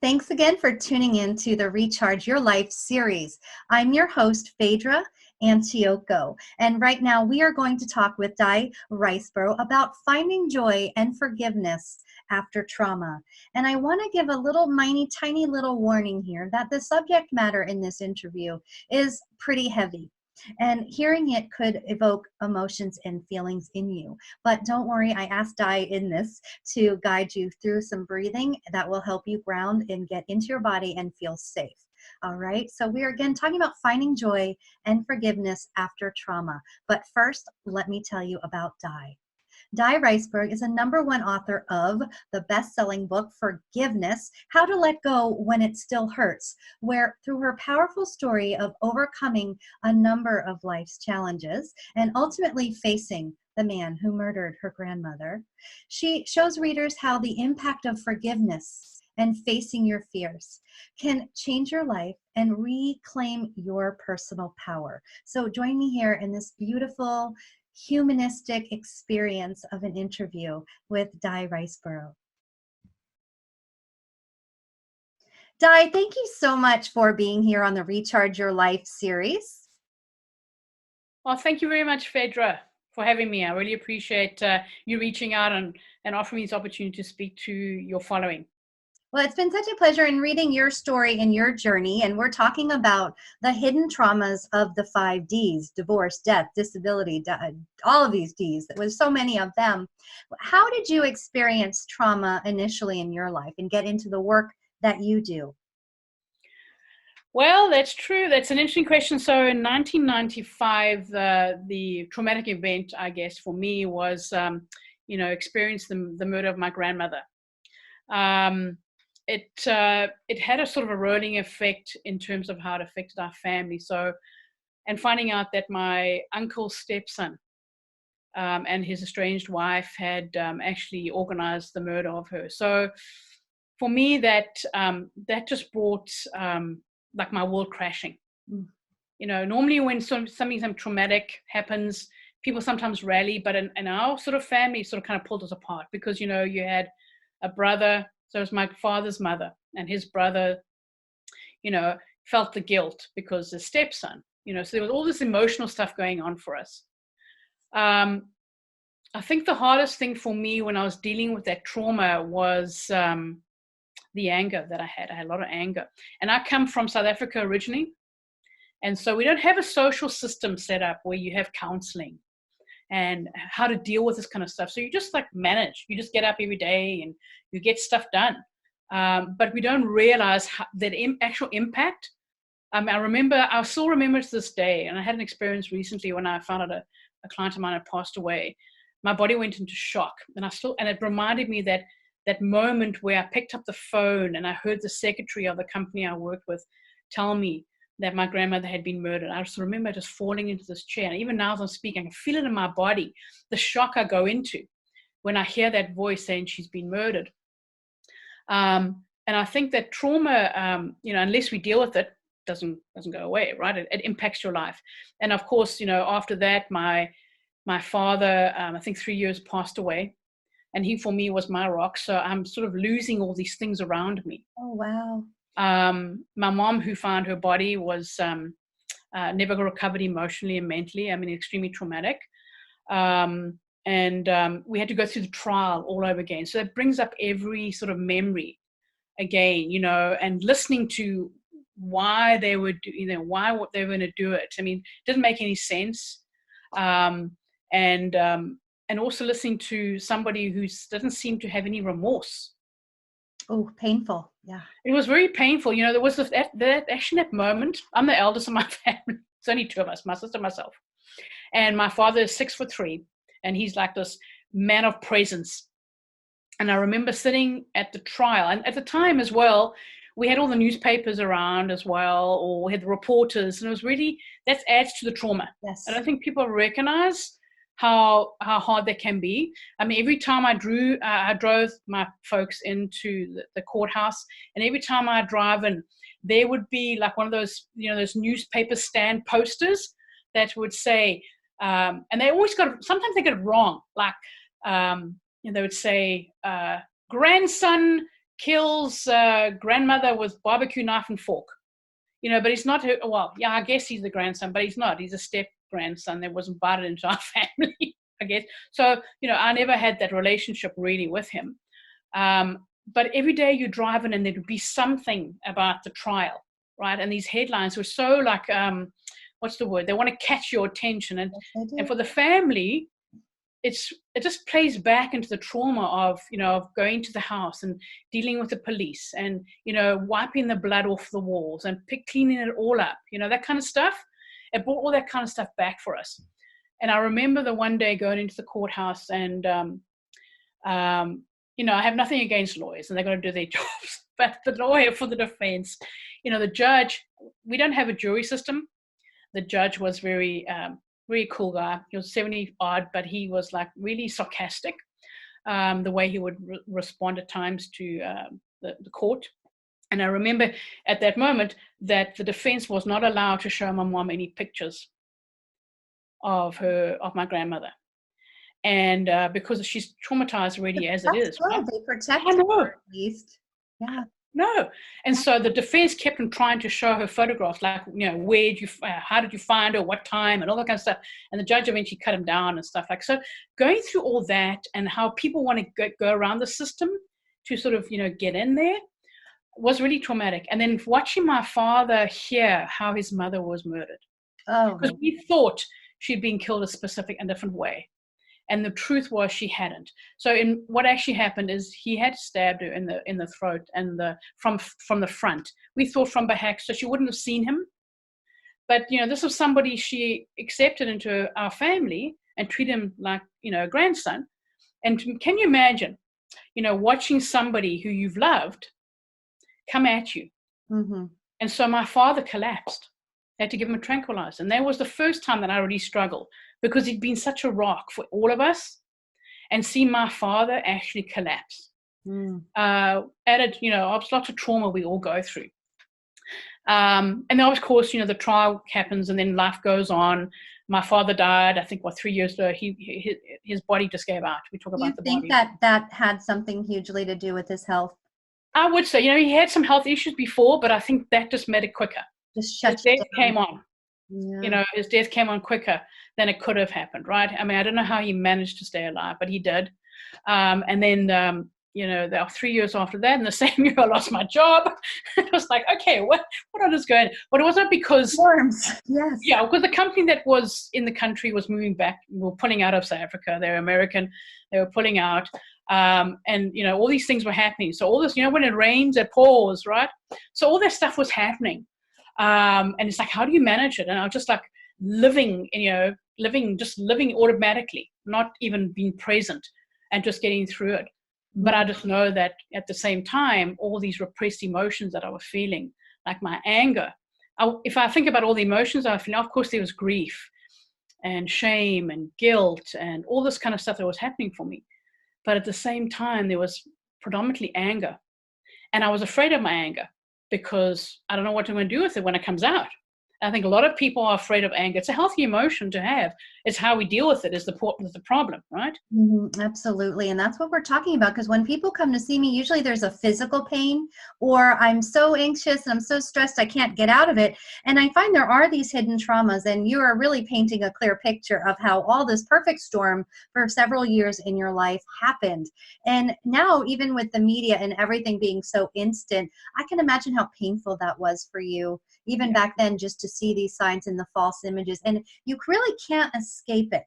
Thanks again for tuning in to the Recharge Your Life series. I'm your host, Phaedra Antioco, and right now we are going to talk with Di Riseborough about finding joy and forgiveness after trauma. And I want to give a little tiny little warning here that the subject matter in this interview is pretty heavy. And hearing it could evoke emotions and feelings in you. But don't worry, I asked Di in this to guide you through some breathing that will help you ground and get into your body and feel safe. All right, so we are again talking about finding joy and forgiveness after trauma. But first, let me tell you about Di. Di Riseborough is a #1 author of the best-selling book, Forgiveness, How to Let Go When It Still Hurts, where through her powerful story of overcoming a number of life's challenges and ultimately facing the man who murdered her grandmother, she shows readers how the impact of forgiveness and facing your fears can change your life and reclaim your personal power. So join me here in this beautiful humanistic experience of an interview with Di Riseborough. Di, thank you so much for being here on the Recharge Your Life series. Well, thank you very much, Phaedra, for having me. I really appreciate you reaching out and offering me this opportunity to speak to your following. Well, it's been such a pleasure in reading your story and your journey, and we're talking about the hidden traumas of the 5 Ds: divorce, death, disability, all of these Ds. There was so many of them. How did you experience trauma initially in your life and get into the work that you do? Well, that's true. That's an interesting question. So in 1995, the traumatic event, I guess, for me was, experiencing the murder of my grandmother. It had a sort of a rolling effect in terms of how it affected our family. So, and finding out that my uncle's stepson and his estranged wife had actually organized the murder of her. So, for me, that just brought like my world crashing. You know, normally when something traumatic happens, people sometimes rally, but in our sort of family, it sort of kind of pulled us apart because you had a brother. So it was my father's mother, and his brother, felt the guilt because the stepson, so there was all this emotional stuff going on for us. I think the hardest thing for me when I was dealing with that trauma was the anger that I had. I had a lot of anger. And I come from South Africa originally. And so we don't have a social system set up where you have counseling and how to deal with this kind of stuff. So you just manage. You just get up every day and you get stuff done. But we don't realize that actual impact. I still remember to this day, and I had an experience recently when I found out a client of mine had passed away. My body went into shock, and it reminded me that moment where I picked up the phone and I heard the secretary of the company I worked with tell me that my grandmother had been murdered. I just remember just falling into this chair. And even now as I'm speaking, I can feel it in my body, the shock I go into when I hear that voice saying she's been murdered. And I think that trauma, unless we deal with it, doesn't go away, right? It impacts your life. And of course, after that, my father, I think 3 years passed away. And he, for me, was my rock. So I'm sort of losing all these things around me. Oh, wow. My mom, who found her body, was never recovered emotionally and mentally. I mean, extremely traumatic. And we had to go through the trial all over again. So that brings up every sort of memory again, and listening to why they were, what they were going to do it. I mean, it didn't make any sense. And also listening to somebody who doesn't seem to have any remorse. Oh, painful. Yeah. It was very painful. There was that moment. I'm the eldest of my family. It's only 2 of us, my sister and myself. And my father is 6'3", and he's like this man of presence. And I remember sitting at the trial, and at the time as well, we had all the newspapers around as well, or we had the reporters, and it was really, that adds to the trauma. Yes. I don't think people recognize how hard that can be. I mean, every time I drove my folks into the courthouse, and every time I drive in, there would be like one of those, those newspaper stand posters that would say, and they always sometimes they get it wrong. Like, they would say, grandson kills grandmother with barbecue knife and fork. But he's not her. Well, yeah, I guess he's the grandson, but he's not. He's a step grandson that was invited into our family, I guess. So, I never had that relationship really with him. But every day you drive in and there would be something about the trial, right? And these headlines were so like, what's the word? They want to catch your attention. And for the family, it just plays back into the trauma of going to the house and dealing with the police and wiping the blood off the walls and cleaning it all up, that kind of stuff. It brought all that kind of stuff back for us. And I remember the one day going into the courthouse and I have nothing against lawyers and they're going to do their jobs, but the lawyer for the defense, the judge, we don't have a jury system. The judge was very cool guy. He was 70 odd, but he was like really sarcastic, the way he would respond at times to the court. And I remember at that moment that the defense was not allowed to show my mom any pictures of my grandmother. And because she's traumatized already as it is. Right? They protect her at least. Yeah. No. And so the defense kept on trying to show her photographs, like, how did you find her, what time, and all that kind of stuff. And the judge eventually cut him down and stuff like so. Going through all that and how people want to go around the system to sort of, get in there was really traumatic. And then watching my father hear how his mother was murdered. Oh. Because we thought she'd been killed a different way. And the truth was she hadn't. So what actually happened is he had stabbed her in the throat and from the front. We thought from behind, so she wouldn't have seen him. But this was somebody she accepted into our family and treated him like a grandson. And can you imagine, watching somebody who you've loved come at you? Mm-hmm. And so my father collapsed. I had to give him a tranquilizer, and that was the first time that I really struggled. Because he'd been such a rock for all of us, and see my father actually collapse. Added, lots of trauma we all go through. And then, of course, the trial happens and then life goes on. My father died, I think, 3 years ago. His body just gave out. We talk about the body. You think that had something hugely to do with his health? I would say, he had some health issues before, but I think that just made it quicker. Just shut his death came on. Yeah. His death came on quicker than it could have happened, right? I mean, I don't know how he managed to stay alive, but he did. And then, 3 years after that, in the same year, I lost my job. I was like, okay, what is going on? But it wasn't because... Worms, yes. Yeah, because the company that was in the country was moving back. We were pulling out of South Africa. They were American. They were pulling out. And, all these things were happening. So all this, when it rains, it pours, right? So all that stuff was happening. And it's like, how do you manage it? And I was just like living automatically, not even being present and just getting through it. But I just know that at the same time, all these repressed emotions that I was feeling, like my anger, if I think about all the emotions I was feeling, of course there was grief and shame and guilt and all this kind of stuff that was happening for me. But at the same time, there was predominantly anger. And I was afraid of my anger, because I don't know what I'm going to do with it when it comes out. I think a lot of people are afraid of anger. It's a healthy emotion to have. It's how we deal with it is the problem, right? Mm-hmm, absolutely. And that's what we're talking about. Because when people come to see me, usually there's a physical pain, or I'm so anxious and I'm so stressed I can't get out of it. And I find there are these hidden traumas, and you are really painting a clear picture of how all this perfect storm for several years in your life happened. And now, even with the media and everything being so instant, I can imagine how painful that was for you, even back then, just to see these signs and the false images. And you really can't escape it.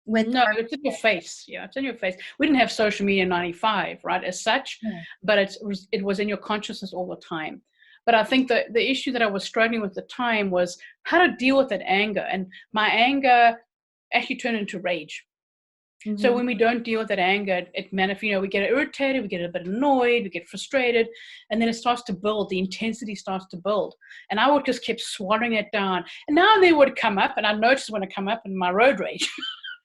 It's in your face. Yeah, it's in your face. We didn't have social media in 95, right, as such, but it was in your consciousness all the time. But I think that the issue that I was struggling with at the time was how to deal with that anger. And my anger actually turned into rage. Mm-hmm. So when we don't deal with that anger, we get irritated, we get a bit annoyed, we get frustrated, and then it starts to build. The intensity starts to build. And I would just keep swallowing it down. And now they would come up, and I noticed when it come up in my road rage.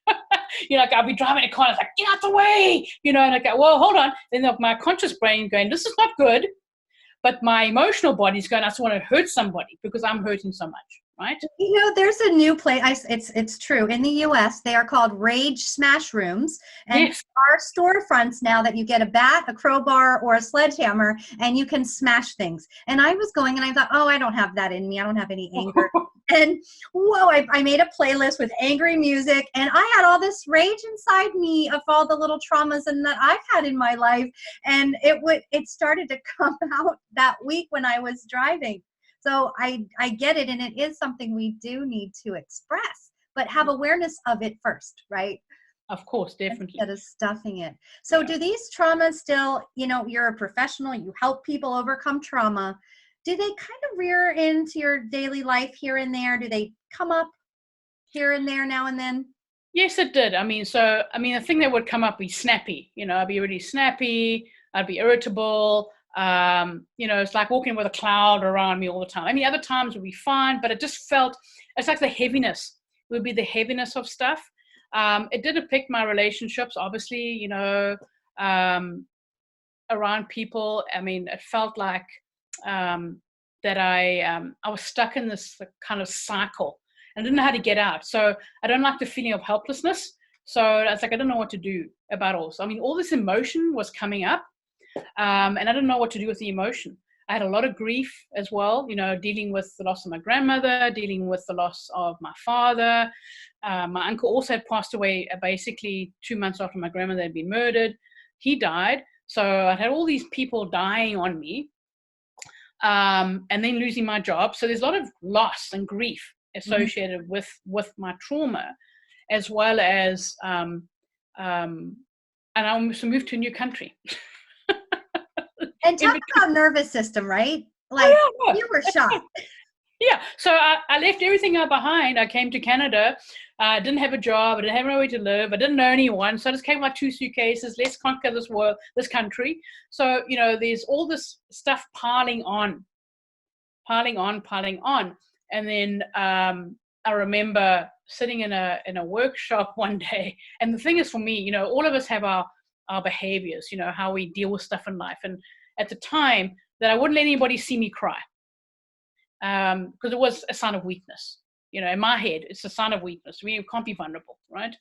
I'll be driving a car, and it's like, get out the way, and I go, well, hold on. Then my conscious brain going, this is not good. But my emotional body's going, I just want to hurt somebody because I'm hurting so much. right? There's a new place. It's true. In the US, they are called Rage Smash Rooms. And Yes. there are storefronts now that you get a bat, a crowbar, or a sledgehammer, and you can smash things. And I was going and I thought, oh, I don't have that in me. I don't have any anger. And whoa, I made a playlist with angry music, and I had all this rage inside me of all the little traumas and that I've had in my life. And it started to come out that week when I was driving. So I get it, and it is something we do need to express, but have awareness of it first, right? Of course, definitely. Instead of stuffing it. So Yeah. do these traumas still, you're a professional, you help people overcome trauma. Do they kind of rear into your daily life here and there? Do they come up here and there now and then? Yes, it did. The thing that would come up be snappy. I'd be really snappy. I'd be irritable. It's like walking with a cloud around me all the time. Other times would be fine, but it just felt, it's like the heaviness would be the heaviness of stuff. It did affect my relationships, obviously, around people. It felt like that I was stuck in this kind of cycle and I didn't know how to get out. So I don't like the feeling of helplessness. So I was like, I don't know what to do about all. So, all this emotion was coming up, and I didn't know what to do with the emotion. I had a lot of grief as well, dealing with the loss of my grandmother, dealing with the loss of my father. My uncle also had passed away basically 2 months after my grandmother had been murdered. He died. So I had all these people dying on me, and then losing my job. So there's a lot of loss and grief associated with my trauma, as well as, and I almost moved to a new country. And talk about nervous system, right? Like, you were shocked. Yeah. So I left everything behind. I came to Canada. I didn't have a job. I didn't have nowhere to live. I didn't know anyone. So I just came with my 2 suitcases. Let's conquer this world, this country. So, there's all this stuff piling on. And then I remember sitting in a workshop one day. And the thing is, for me, all of us have our behaviors, how we deal with stuff in life. And at the time that I wouldn't let anybody see me cry, because it was a sign of weakness. In my head, it's a sign of weakness. We can't be vulnerable, right?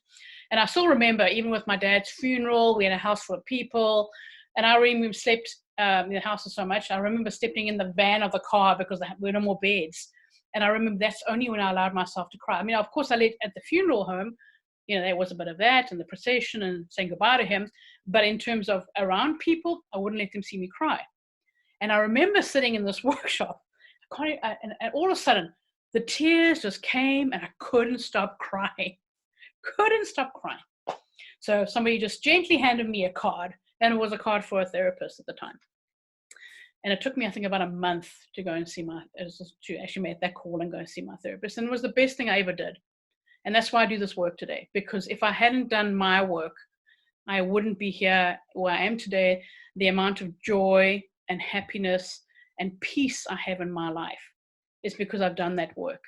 And I still remember, even with my dad's funeral, we had a house full of people, and I remember we slept in the house so much. I remember stepping in the van of the car because there were no more beds. And I remember that's only when I allowed myself to cry. Of course, I let at the funeral home, there was a bit of that and the procession and saying goodbye to him. But in terms of around people, I wouldn't let them see me cry. And I remember sitting in this workshop, and all of a sudden, the tears just came and I couldn't stop crying. So somebody just gently handed me a card, and it was a card for a therapist at the time. And it took me, I think, about a month to go and see to actually make that call and go and see my therapist. And it was the best thing I ever did. And that's why I do this work today, because if I hadn't done my work, I wouldn't be here where I am today. The amount of joy and happiness and peace I have in my life is because I've done that work.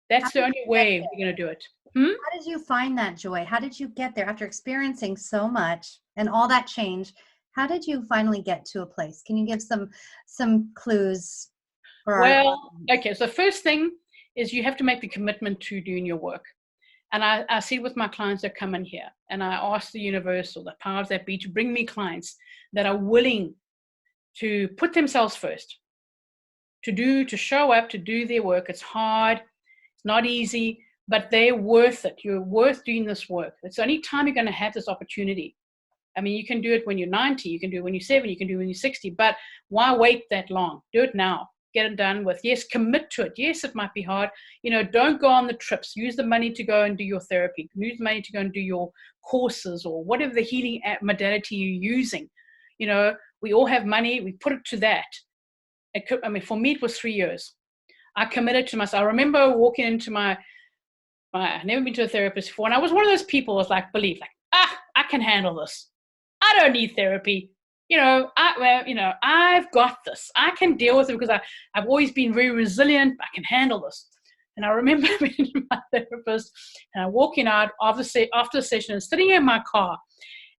That's the only way we're going to do it. How did you find that joy? How did you get there after experiencing so much and all that change? How did you finally get to a place? Can you give some clues? Okay. So the first thing is you have to make the commitment to doing your work. And I see with my clients that come in here, and I ask the universe or the powers that be to bring me clients that are willing to put themselves first, to show up, to do their work. It's hard. It's not easy, but they're worth it. You're worth doing this work. It's the only time you're going to have this opportunity. You can do it when you're 90, you can do it when you're 70, you can do it when you're 60, but why wait that long? Do it now. Get it done with. Yes, commit to it. Yes, it might be hard. Don't go on the trips. Use the money to go and do your therapy. Use the money to go and do your courses or whatever the healing modality you're using. We all have money. We put it to that. For me, it was 3 years. I committed to myself. I remember walking into I've never been to a therapist before. And I was one of those people who was like, I can handle this. I don't need therapy. I've got this. I can deal with it because I've always been very resilient. I can handle this. And I remember being my therapist and walking out after the session and sitting in my car.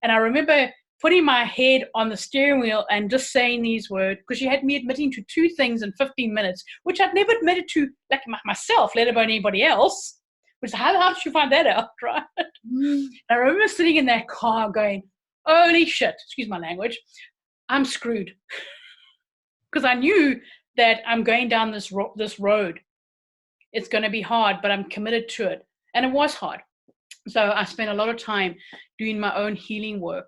And I remember putting my head on the steering wheel and just saying these words, because she had me admitting to 2 things in 15 minutes, which I'd never admitted to, like myself, let alone anybody else. Which, how did you find that out, right? I remember sitting in that car going, holy shit, excuse my language, I'm screwed. Because I knew that I'm going down this road. It's going to be hard, but I'm committed to it. And it was hard. So I spent a lot of time doing my own healing work,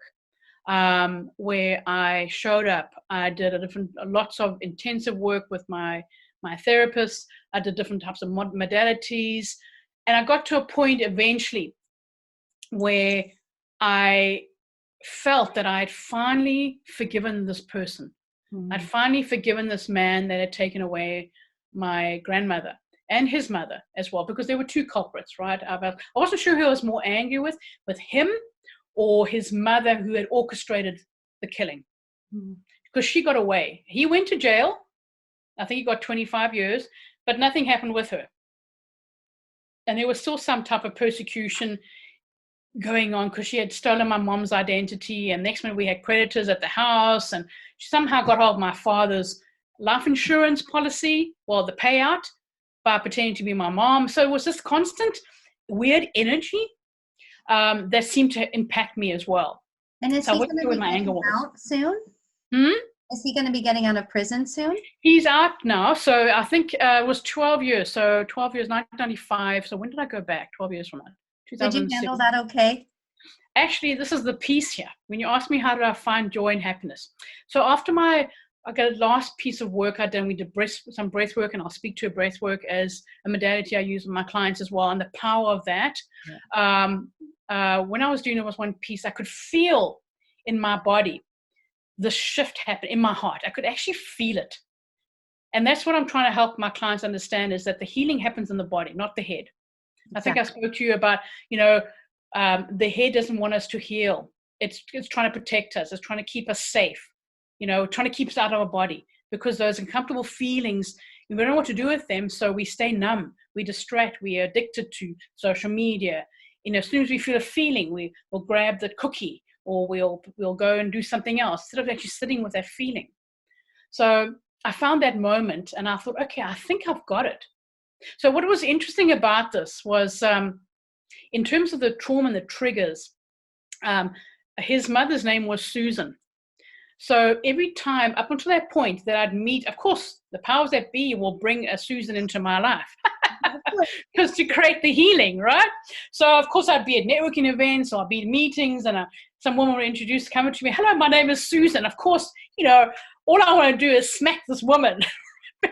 where I showed up. I did lots of intensive work with my therapist. I did different types of modalities. And I got to a point eventually where I felt that I had finally forgiven this person. I'd finally forgiven this man that had taken away my grandmother and his mother as well, because there were 2 culprits, right? I wasn't sure who I was more angry with him or his mother, who had orchestrated the killing, because she got away. He went to jail. I think he got 25 years, but nothing happened with her. And there was still some type of persecution going on because she had stolen my mom's identity. And next minute we had creditors at the house, and she somehow got hold of my father's life insurance policy, well, the payout, by pretending to be my mom. So it was this constant weird energy that seemed to impact me as well. And is so he going to be getting out soon? Is he going to be getting out of prison soon? He's out now. So I think it was 12 years. So 12 years, 1995. So when did I go back? 12 years from now. Did you handle that okay? Actually, this is the piece here. When you ask me how did I find joy and happiness. So after I got a last piece of work I'd done, we did some breath work, and I'll speak to breath work as a modality I use with my clients as well, and the power of that. Yeah. When I was doing it was one piece, I could feel in my body the shift happen in my heart. I could actually feel it. And that's what I'm trying to help my clients understand, is that the healing happens in the body, not the head. Exactly. I think I spoke to you about, the head doesn't want us to heal. It's trying to protect us. It's trying to keep us safe, trying to keep us out of our body, because those uncomfortable feelings, we don't know what to do with them. So we stay numb, we distract, we are addicted to social media. As soon as we feel a feeling, we will grab the cookie, or we'll go and do something else instead of actually sitting with that feeling. So I found that moment and I thought, okay, I think I've got it. So what was interesting about this was, in terms of the trauma and the triggers, his mother's name was Susan. So every time up until that point that I'd meet, of course, the powers that be will bring a Susan into my life because to create the healing, right? So of course I'd be at networking events, or I'd be at meetings, and some woman would introduce, come to me, hello, my name is Susan. Of course, all I want to do is smack this woman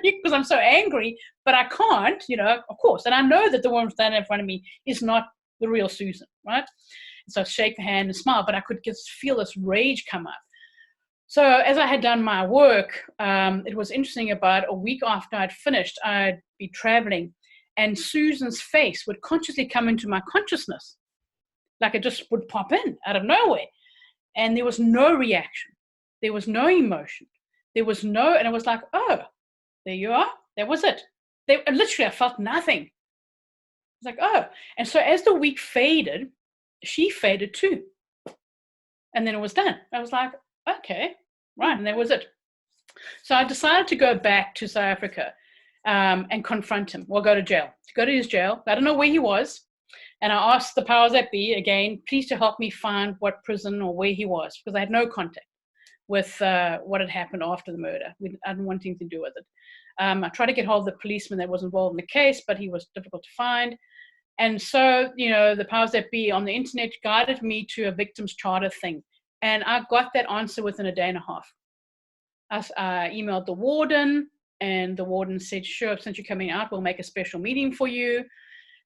because I'm so angry, but I can't, of course. And I know that the woman standing in front of me is not the real Susan, right? So I'd shake her hand and smile, but I could just feel this rage come up. So as I had done my work, it was interesting. About a week after I'd finished, I'd be traveling, and Susan's face would consciously come into my consciousness. Like it just would pop in out of nowhere. And there was no reaction. There was no emotion. And it was like, oh, there you are. That was it. Literally, I felt nothing. It's like, oh. And so as the week faded, she faded too. And then it was done. I was like, okay, right. And that was it. So I decided to go back to South Africa and confront him. Well, go to jail. To go to his jail. I don't know where he was. And I asked the powers that be, again, please to help me find what prison or where he was, because I had no contact with what had happened after the murder. I didn't want anything to do with it. I tried to get hold of the policeman that was involved in the case, but he was difficult to find. And so, the powers that be on the internet guided me to a victims charter thing. And I got that answer within a day and a half. I emailed the warden, and the warden said, sure, since you're coming out, we'll make a special meeting for you.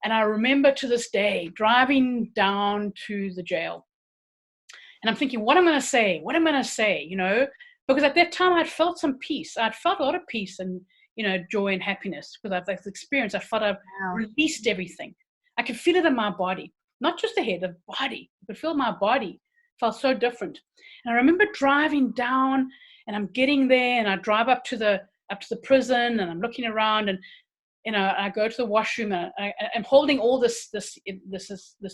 And I remember to this day driving down to the jail. And I'm thinking, what am I going to say? Because at that time I'd felt some peace. I'd felt a lot of peace and, joy and happiness, because I've had this experience. I felt I've released everything. I could feel it in my body, not just the head, the body. I could feel my body. It felt so different. And I remember driving down, and I'm getting there, and I drive up to the prison, and I'm looking around, and I go to the washroom, and I'm holding all this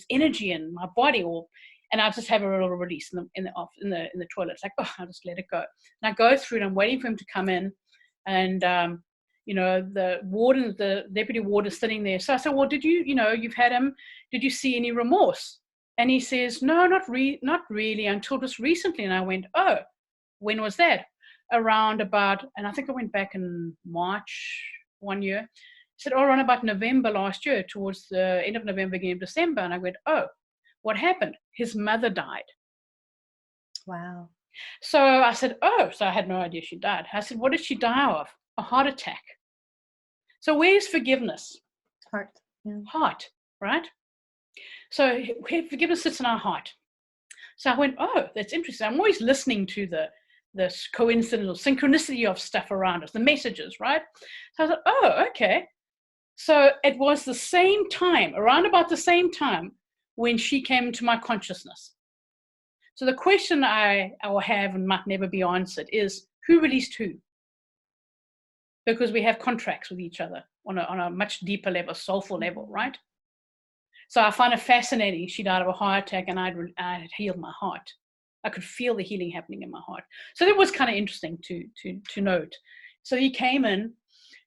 energy in my body, or And I just have a little release in the toilet. It's like, oh, I'll just let it go. And I go through it. I'm waiting for him to come in, and the deputy warden is sitting there. So I said, well, did you've had him? Did you see any remorse? And he says, no, not really, until just recently. And I went, oh, when was that? Around about, and I think I went back in March one year. He said, oh, around about November last year, towards the end of November, beginning of December. And I went, oh, what happened? His mother died. Wow. So I said, oh, so I had no idea she died. I said, what did she die of? A heart attack. So where's forgiveness? Heart. Yeah. Heart, right? So forgiveness sits in our heart. So I went, oh, that's interesting. I'm always listening to the coincidence or synchronicity of stuff around us, the messages, right? So I thought, oh, okay. So it was the same time, around about the same time, when she came into my consciousness. So the question I will have and might never be answered is, who released who? Because we have contracts with each other on a much deeper level, soulful level, right? So I find it fascinating. She died of a heart attack, and I had healed my heart. I could feel the healing happening in my heart. So that was kind of interesting to note. So he came in,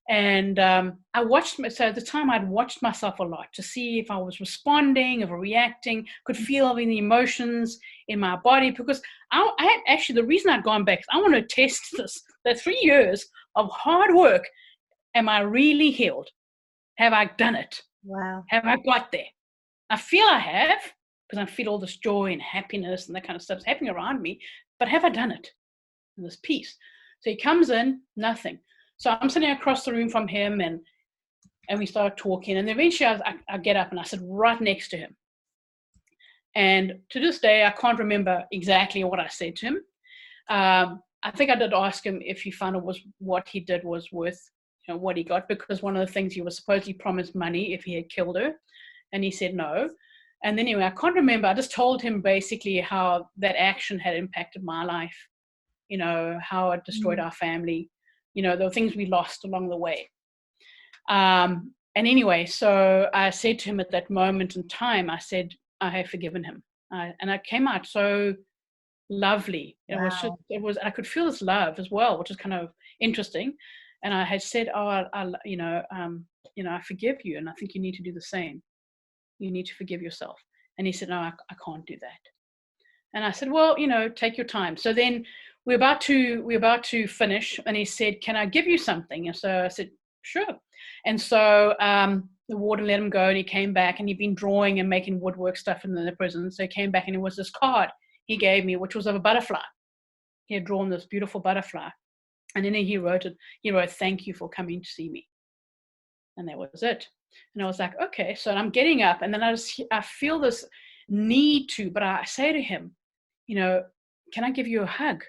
and I watched. So at the time, I'd watched myself a lot to see if I was responding, if I was reacting, could feel the emotions in my body. Because I had actually, the reason I'd gone back is I want to test this. That 3 years of hard work, am I really healed? Have I done it? Wow. Have I got there? I feel I have, because I feel all this joy and happiness and that kind of stuff's happening around me, but have I done it? And this peace. So he comes in, nothing. So I'm sitting across the room from him, and we start talking, and eventually I get up and I sit right next to him. And to this day, I can't remember exactly what I said to him. I think I did ask him if he found what he did was worth what he got, because one of the things he was supposedly promised money if he had killed her. And he said no. And then anyway, I can't remember. I just told him basically how that action had impacted my life, how it destroyed our family, the things we lost along the way. And anyway, so I said to him at that moment in time, I said, I have forgiven him. And I came out so lovely. Wow. It was, I could feel this love as well, which is kind of interesting. And I had said, oh, I forgive you. And I think you need to do the same. You need to forgive yourself. And he said, no, I can't do that. And I said, well, take your time. So then we're about to finish. And he said, can I give you something? And so I said, sure. And so the warden let him go, and he came back, and he'd been drawing and making woodwork stuff in the prison. So he came back, and it was this card he gave me, which was of a butterfly. He had drawn this beautiful butterfly. And then he wrote, thank you for coming to see me. And that was it. And I was like, okay. So I'm getting up, and then I feel this need to, but I say to him, can I give you a hug?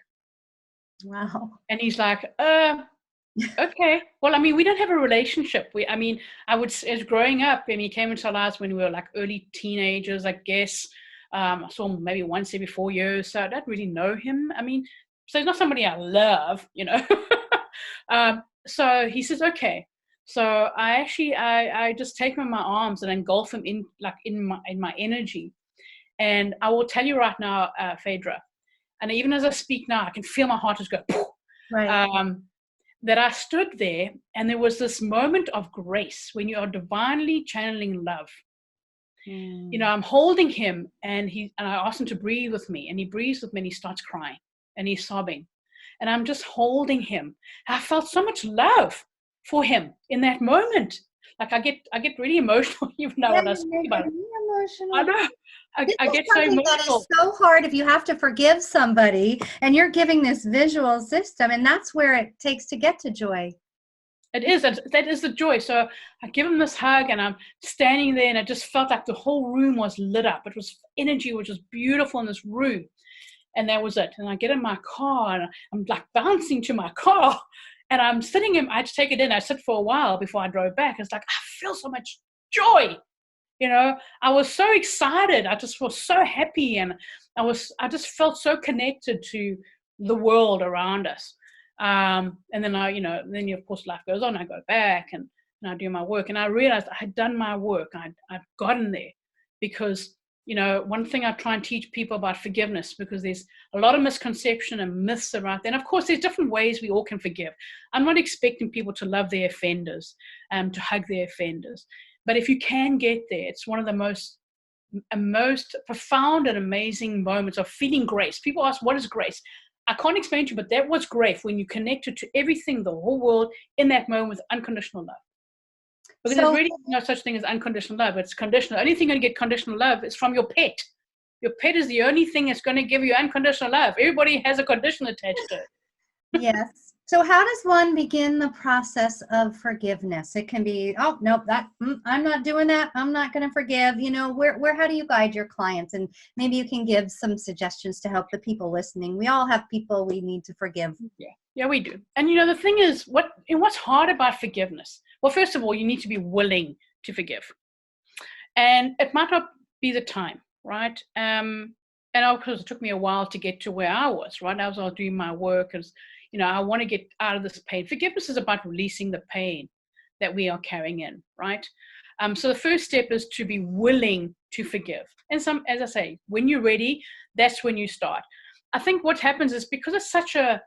Wow. And he's like, okay. Well, we don't have a relationship. As growing up, and he came into our lives when we were like early teenagers, I guess. I saw him maybe once every 4 years. So I don't really know him. So he's not somebody I love, So he says, okay. So I just take him in my arms and engulf him in my energy. And I will tell you right now, Phaedra, and even as I speak now, I can feel my heart just go, right. that I stood there, and there was this moment of grace when you are divinely channeling love. I'm holding him, and I asked him to breathe with me, and he breathes with me, and he starts crying, and he's sobbing, and I'm just holding him. I felt so much love for him in that moment. Like I get really emotional even now when I speak about it. Emotional. I know. I get so emotional. That is so hard if you have to forgive somebody, and you're giving this visual system, and that's where it takes to get to joy. It is. That is the joy. So I give him this hug, and I'm standing there, and it just felt like the whole room was lit up. It was energy, which was beautiful in this room. And that was it. And I get in my car, and I'm like bouncing to my car, and I'm sitting in, I had to take it in. I sit for a while before I drove back. It's like, I feel so much joy. I was so excited. I just was so happy. And I just felt so connected to the world around us. And then of course life goes on. I go back and I do my work, and I realized I had done my work. I'd gotten there because one thing I try and teach people about forgiveness, because there's a lot of misconception and myths around that. And of course, there's different ways we all can forgive. I'm not expecting people to love their offenders, to hug their offenders. But if you can get there, it's one of the most profound and amazing moments of feeling grace. People ask, what is grace? I can't explain to you, but that was grace when you connected to everything, the whole world, in that moment with unconditional love. Because there's really no such thing as unconditional love. It's conditional. The only thing going to get conditional love is from your pet. Your pet is the only thing that's going to give you unconditional love. Everybody has a condition attached to it. Yes. So how does one begin the process of forgiveness? It can be, oh, nope, I'm not doing that. I'm not going to forgive. How do you guide your clients? And maybe you can give some suggestions to help the people listening. We all have people we need to forgive. Yeah, we do. And the thing is, what's hard about forgiveness? Well, first of all, you need to be willing to forgive. And it might not be the time, right? And of course, it took me a while to get to where I was, right? I was doing my work, and I want to get out of this pain. Forgiveness is about releasing the pain that we are carrying in, right? So the first step is to be willing to forgive. And as I say, when you're ready, that's when you start. I think what happens is, because it's such a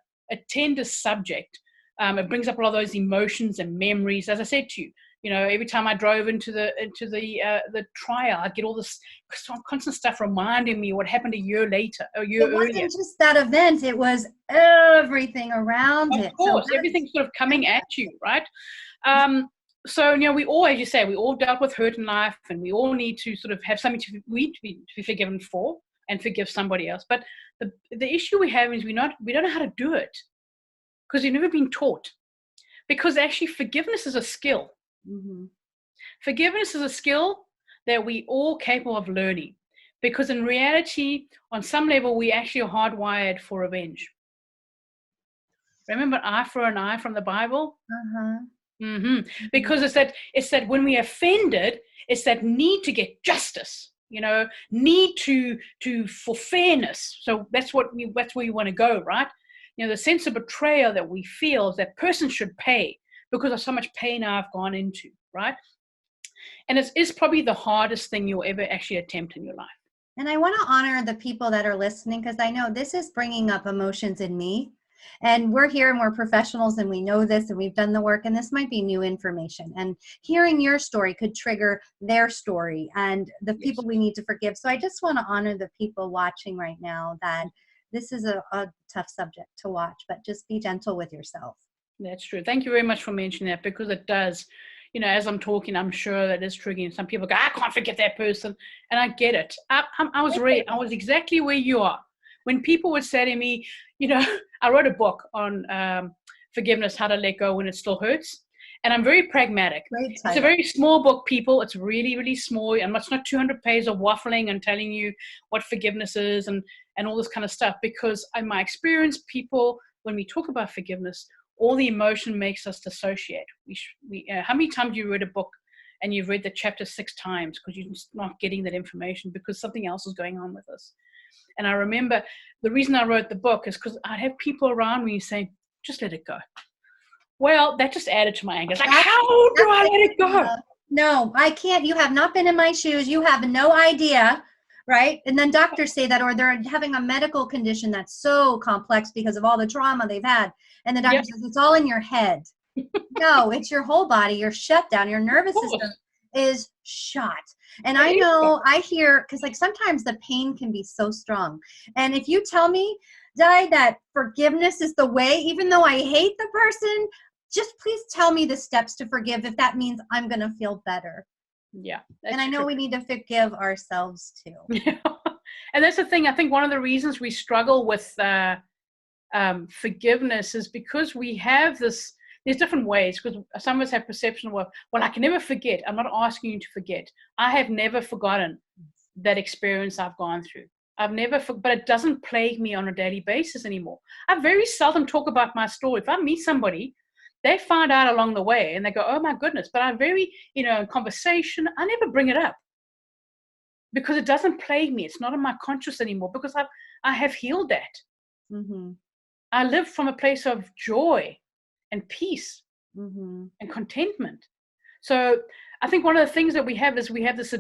tender subject, it brings up a lot of those emotions and memories. As I said to you, every time I drove into the trial, I get all this constant stuff reminding me what happened a year earlier. It wasn't just that event; it was everything around it. Of course, everything's sort of coming at you, right? So we all, as you say, we all dealt with hurt in life, and we all need to sort of have something to be forgiven for and forgive somebody else. But the issue we have is we don't know how to do it, because we've never been taught. Because actually, forgiveness is a skill. Mm-hmm. Forgiveness is a skill that we all capable of learning, because in reality, on some level, we actually are hardwired for revenge. Remember eye for an eye from the Bible? Uh-huh. Mm-hmm. Because it's that when we are offended, it's that need to get justice, need for fairness. So that's where you want to go, right? The sense of betrayal that we feel is that person should pay because of so much pain I've gone into, right? And it is probably the hardest thing you'll ever actually attempt in your life. And I want to honor the people that are listening, because I know this is bringing up emotions in me. And we're here and we're professionals and we know this and we've done the work, and this might be new information. And hearing your story could trigger their story and the people we need to forgive. So I just want to honor the people watching right now, that this is a tough subject to watch, but just be gentle with yourself. That's true. Thank you very much for mentioning that, because it does, as I'm talking, I'm sure that is triggering. Some people go, I can't forget that person. And I get it. I was exactly where you are. When people would say to me, I wrote a book on forgiveness, how to let go when it still hurts. And I'm very pragmatic. It's a very small book, people. It's really, really small. And it's not 200 pages of waffling and telling you what forgiveness is and all this kind of stuff. Because in my experience, people, when we talk about forgiveness, all the emotion makes us dissociate. How many times you read a book and you've read the chapter 6 times because you're just not getting that information because something else is going on with us? And I remember the reason I wrote the book is because I'd have people around me saying, just let it go. Well, that just added to my anger. It's like, how do I let it go? No, I can't. You have not been in my shoes. You have no idea, right? And then doctors say that, or they're having a medical condition that's so complex because of all the trauma they've had. And the doctor says, it's all in your head. No, it's your whole body. You're shut down. Your nervous system is shot. And I know, I hear, because sometimes the pain can be so strong. And if you tell me, Di, that forgiveness is the way, even though I hate the person, just please tell me the steps to forgive if that means I'm going to feel better. Yeah. And I know we need to forgive ourselves too. Yeah. And that's the thing. I think one of the reasons we struggle with forgiveness is because we have this. There's different ways, because some of us have perception of, well, I can never forget. I'm not asking you to forget. I have never forgotten that experience I've gone through. But it doesn't plague me on a daily basis anymore. I very seldom talk about my story. If I meet somebody, they find out along the way and they go, oh my goodness. But I'm very, in conversation, I never bring it up because it doesn't plague me. It's not in my conscious anymore because I have healed that. Mm-hmm. I live from a place of joy and peace mm-hmm. and contentment. So I think one of the things that we have is we have this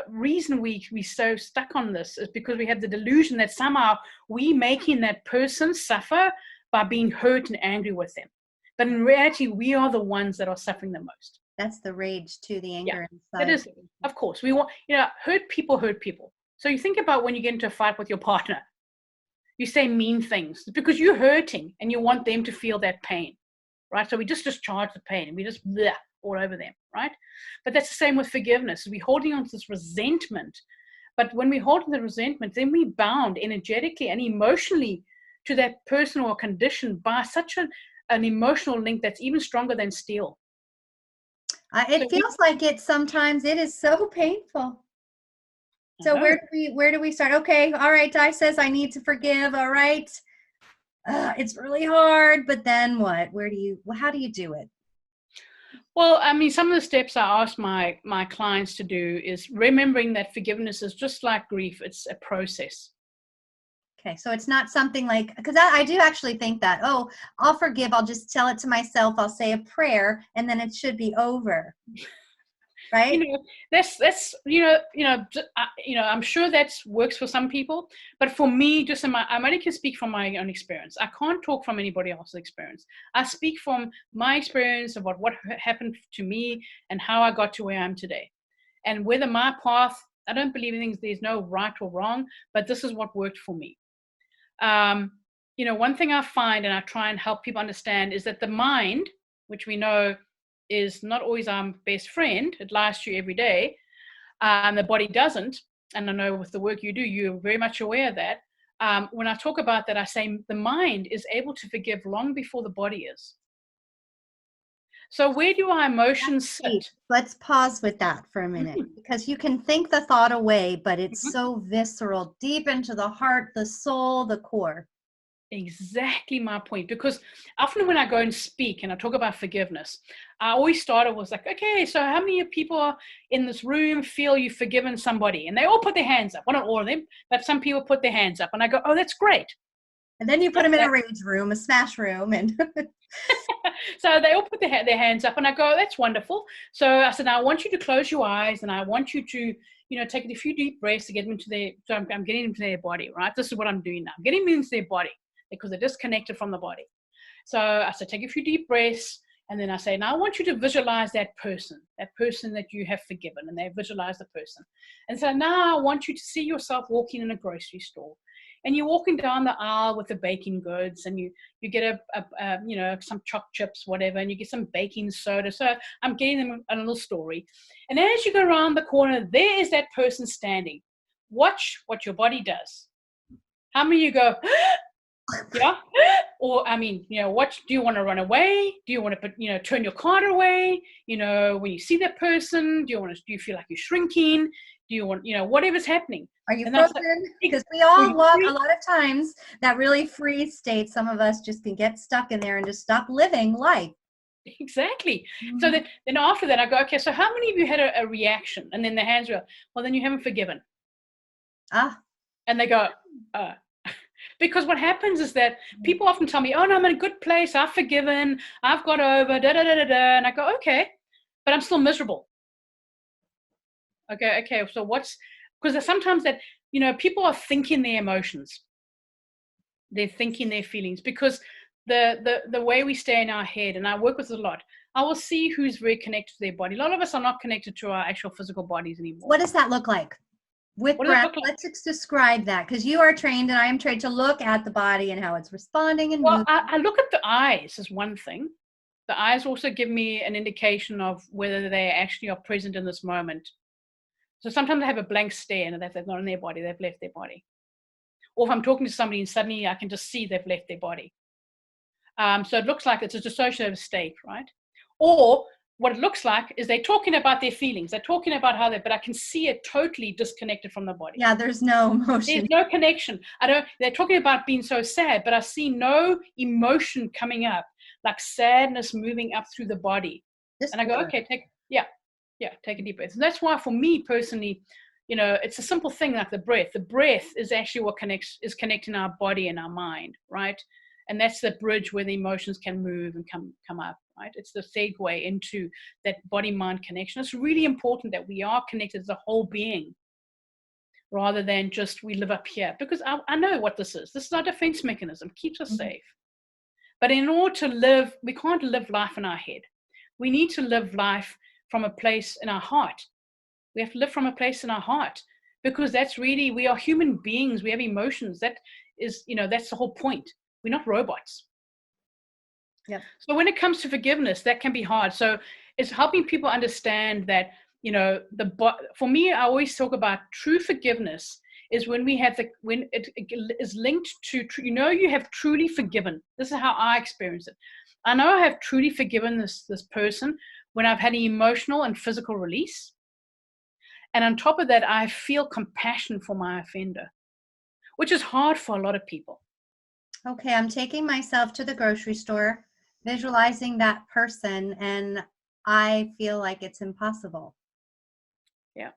reason we so stuck on this is because we have the delusion that somehow we making that person suffer by being hurt and angry with them. But in reality, we are the ones that are suffering the most. That's the rage too, the anger inside. That is, of course, we want, hurt people hurt people. So you think about when you get into a fight with your partner, you say mean things because you're hurting and you want them to feel that pain, right? So we just discharge the pain and we just bleh, all over them, right? But that's the same with forgiveness. We're holding on to this resentment. But when we hold on to the resentment, then we bound energetically and emotionally to that person or condition by such an emotional link that's even stronger than steel. It feels like it sometimes. It is so painful. So where do we start? Okay, all right. Di says I need to forgive. All right, it's really hard. But then what? How do you do it? Well, I mean, some of the steps I ask my clients to do is remembering that forgiveness is just like grief. It's a process. Okay, so it's not something like, because I do actually think that, oh, I'll forgive, I'll just tell it to myself, I'll say a prayer, and then it should be over, right? That's I'm sure that works for some people, but for me, I only can speak from my own experience. I can't talk from anybody else's experience. I speak from my experience about what happened to me and how I got to where I am today, and whether my path. I don't believe in things. There's no right or wrong, but this is what worked for me. One thing I find and I try and help people understand is that the mind, which we know is not always our best friend, it lies to you every day, the body doesn't. And I know with the work you do, you're very much aware of that. When I talk about that, I say the mind is able to forgive long before the body is. So where do our emotions sit? Let's pause with that for a minute, because you can think the thought away, but it's so visceral, deep into the heart, the soul, the core. Exactly my point. Because often when I go and speak and I talk about forgiveness, I always started with like, okay, so how many people in this room feel you've forgiven somebody? And they all put their hands up. Well, not all of them, but some people put their hands up. And I go, oh, that's great. And then you put them in a rage room, a smash room, and so they all put their hands up, and I go, that's wonderful. So I said, now I want you to close your eyes, and I want you to, take a few deep breaths to get them into so I'm getting into their body, right? This is what I'm doing now. I'm getting them into their body because they're disconnected from the body. So I said, take a few deep breaths, and then I say, now I want you to visualize that person that you have forgiven, and they visualize the person. And so now I want you to see yourself walking in a grocery store. And you're walking down the aisle with the baking goods, and you get some chopped chips, whatever, and you get some baking soda. So I'm getting them a little story. And as you go around the corner, there is that person standing. Watch what your body does. How many of you go, yeah? Or, what, do you want to run away? Do you want to turn your card away? When you see that person, do you feel like you're shrinking? Do you want, whatever's happening? Are you frozen? Because we all walk a lot of times that really freeze state. Some of us just can get stuck in there and just stop living life. Exactly. So then after that, I go, okay, so how many of you had a reaction? And then the hands go, well, then you haven't forgiven. And they go, because what happens is that people often tell me, oh, no, I'm in a good place. I've forgiven. I've got over, da-da-da-da-da. And I go, okay, but I'm still miserable. Okay. So because sometimes that, people are thinking their emotions. They're thinking their feelings because the way we stay in our head, and I work with it a lot, I will see who's very connected to their body. A lot of us are not connected to our actual physical bodies anymore. What does that look like? With breath, let's describe that, because you are trained and I am trained to look at the body and how it's responding and moving. I look at the eyes as one thing. The eyes also give me an indication of whether they actually are present in this moment. So sometimes I have a blank stare and they're not in their body, they've left their body. Or if I'm talking to somebody and suddenly I can just see they've left their body. So it looks like it's a dissociative state, right? Or what it looks like is they're talking about their feelings. They're talking about but I can see it totally disconnected from the body. Yeah, there's no emotion. There's no connection. They're talking about being so sad, but I see no emotion coming up, like sadness moving up through the body. And I go, okay, take a deep breath. And that's why for me personally, it's a simple thing like the breath. The breath is actually what is connecting our body and our mind, right? And that's the bridge where the emotions can move and come up, right? It's the segue into that body-mind connection. It's really important that we are connected as a whole being rather than just we live up here. Because I know what this is. This is our defense mechanism, keeps us safe. But in order to live, we can't live life in our head. We need to live life from a place in our heart. We have to live from a place in our heart, because that's really, we are human beings. We have emotions. That is, that's the whole point. We're not robots. Yeah. So when it comes to forgiveness, that can be hard. So it's helping people understand that, for me, I always talk about true forgiveness is when when it is linked to, you have truly forgiven. This is how I experience it. I know I have truly forgiven this person when I've had an emotional and physical release. And on top of that, I feel compassion for my offender, which is hard for a lot of people. Okay, I'm taking myself to the grocery store, visualizing that person, and I feel like it's impossible. Yeah.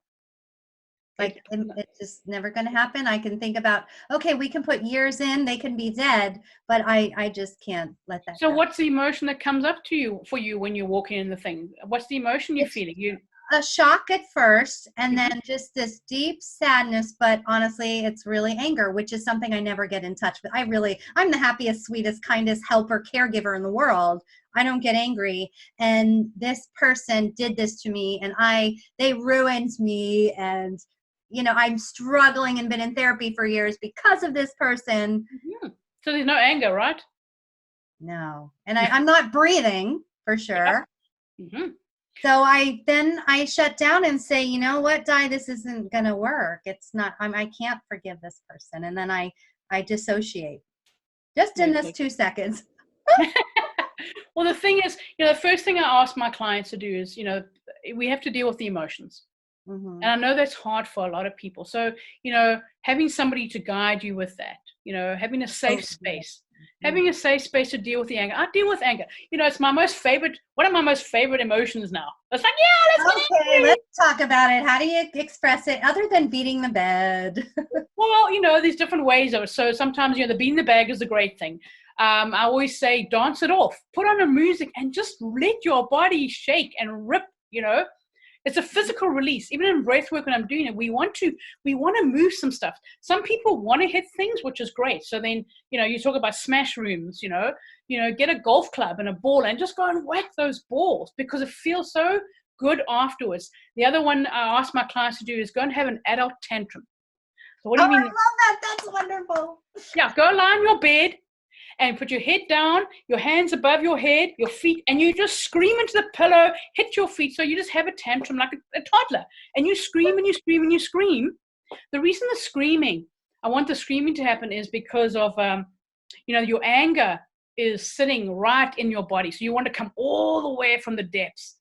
Like it's just never going to happen. I can think about, okay, we can put years in, they can be dead, but I just can't let that So go. what's the emotion that comes up to for you when you're walking in the thing? What's the emotion you're feeling? A shock at first, and then just this deep sadness, but honestly it's really anger, which is something I never get in touch with. I'm the happiest, sweetest, kindest helper, caregiver in the world. I don't get angry, and this person did this to me, and they ruined me, and I'm struggling and been in therapy for years because of this person. So there's no anger, right? No, and I'm not breathing for sure. Mm-hmm. So I shut down and say, you know what, Di, this isn't going to work. It's not, I can't forgive this person. And then I dissociate just in this 2 seconds. Well, the thing is, the first thing I ask my clients to do is, we have to deal with the emotions. Mm-hmm. And I know that's hard for a lot of people. So, having somebody to guide you with that, having a safe space. Having a safe space to deal with the anger. I deal with anger. It's one of my most favorite emotions now. It's like, let's talk about it. How do you express it other than beating the bed? Well, there's different ways of it. So sometimes, the beating the bag is a great thing. I always say, dance it off. Put on a music and just let your body shake and rip, It's a physical release. Even in breath work when I'm doing it, we want to move some stuff. Some people want to hit things, which is great. So then, you talk about smash rooms, get a golf club and a ball and just go and whack those balls because it feels so good afterwards. The other one I ask my clients to do is go and have an adult tantrum. So what do you mean? I love that. That's wonderful. Yeah, go lie on your bed and put your head down, your hands above your head, your feet, and you just scream into the pillow, hit your feet. So you just have a tantrum like a toddler, and you scream and you scream and you scream. The reason I want the screaming to happen is because of, your anger is sitting right in your body. So you want to come all the way from the depths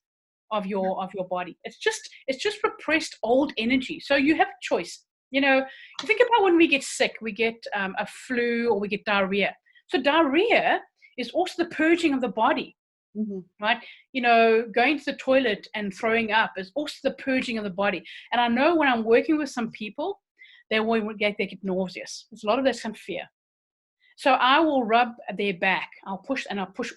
of your body. It's just repressed old energy. So you have a choice. Think about when we get sick, we get a flu or we get diarrhea. So diarrhea is also the purging of the body, right? Going to the toilet and throwing up is also the purging of the body. And I know when I'm working with some people, they get nauseous. There's a lot of that some fear. So I will rub their back. I'll push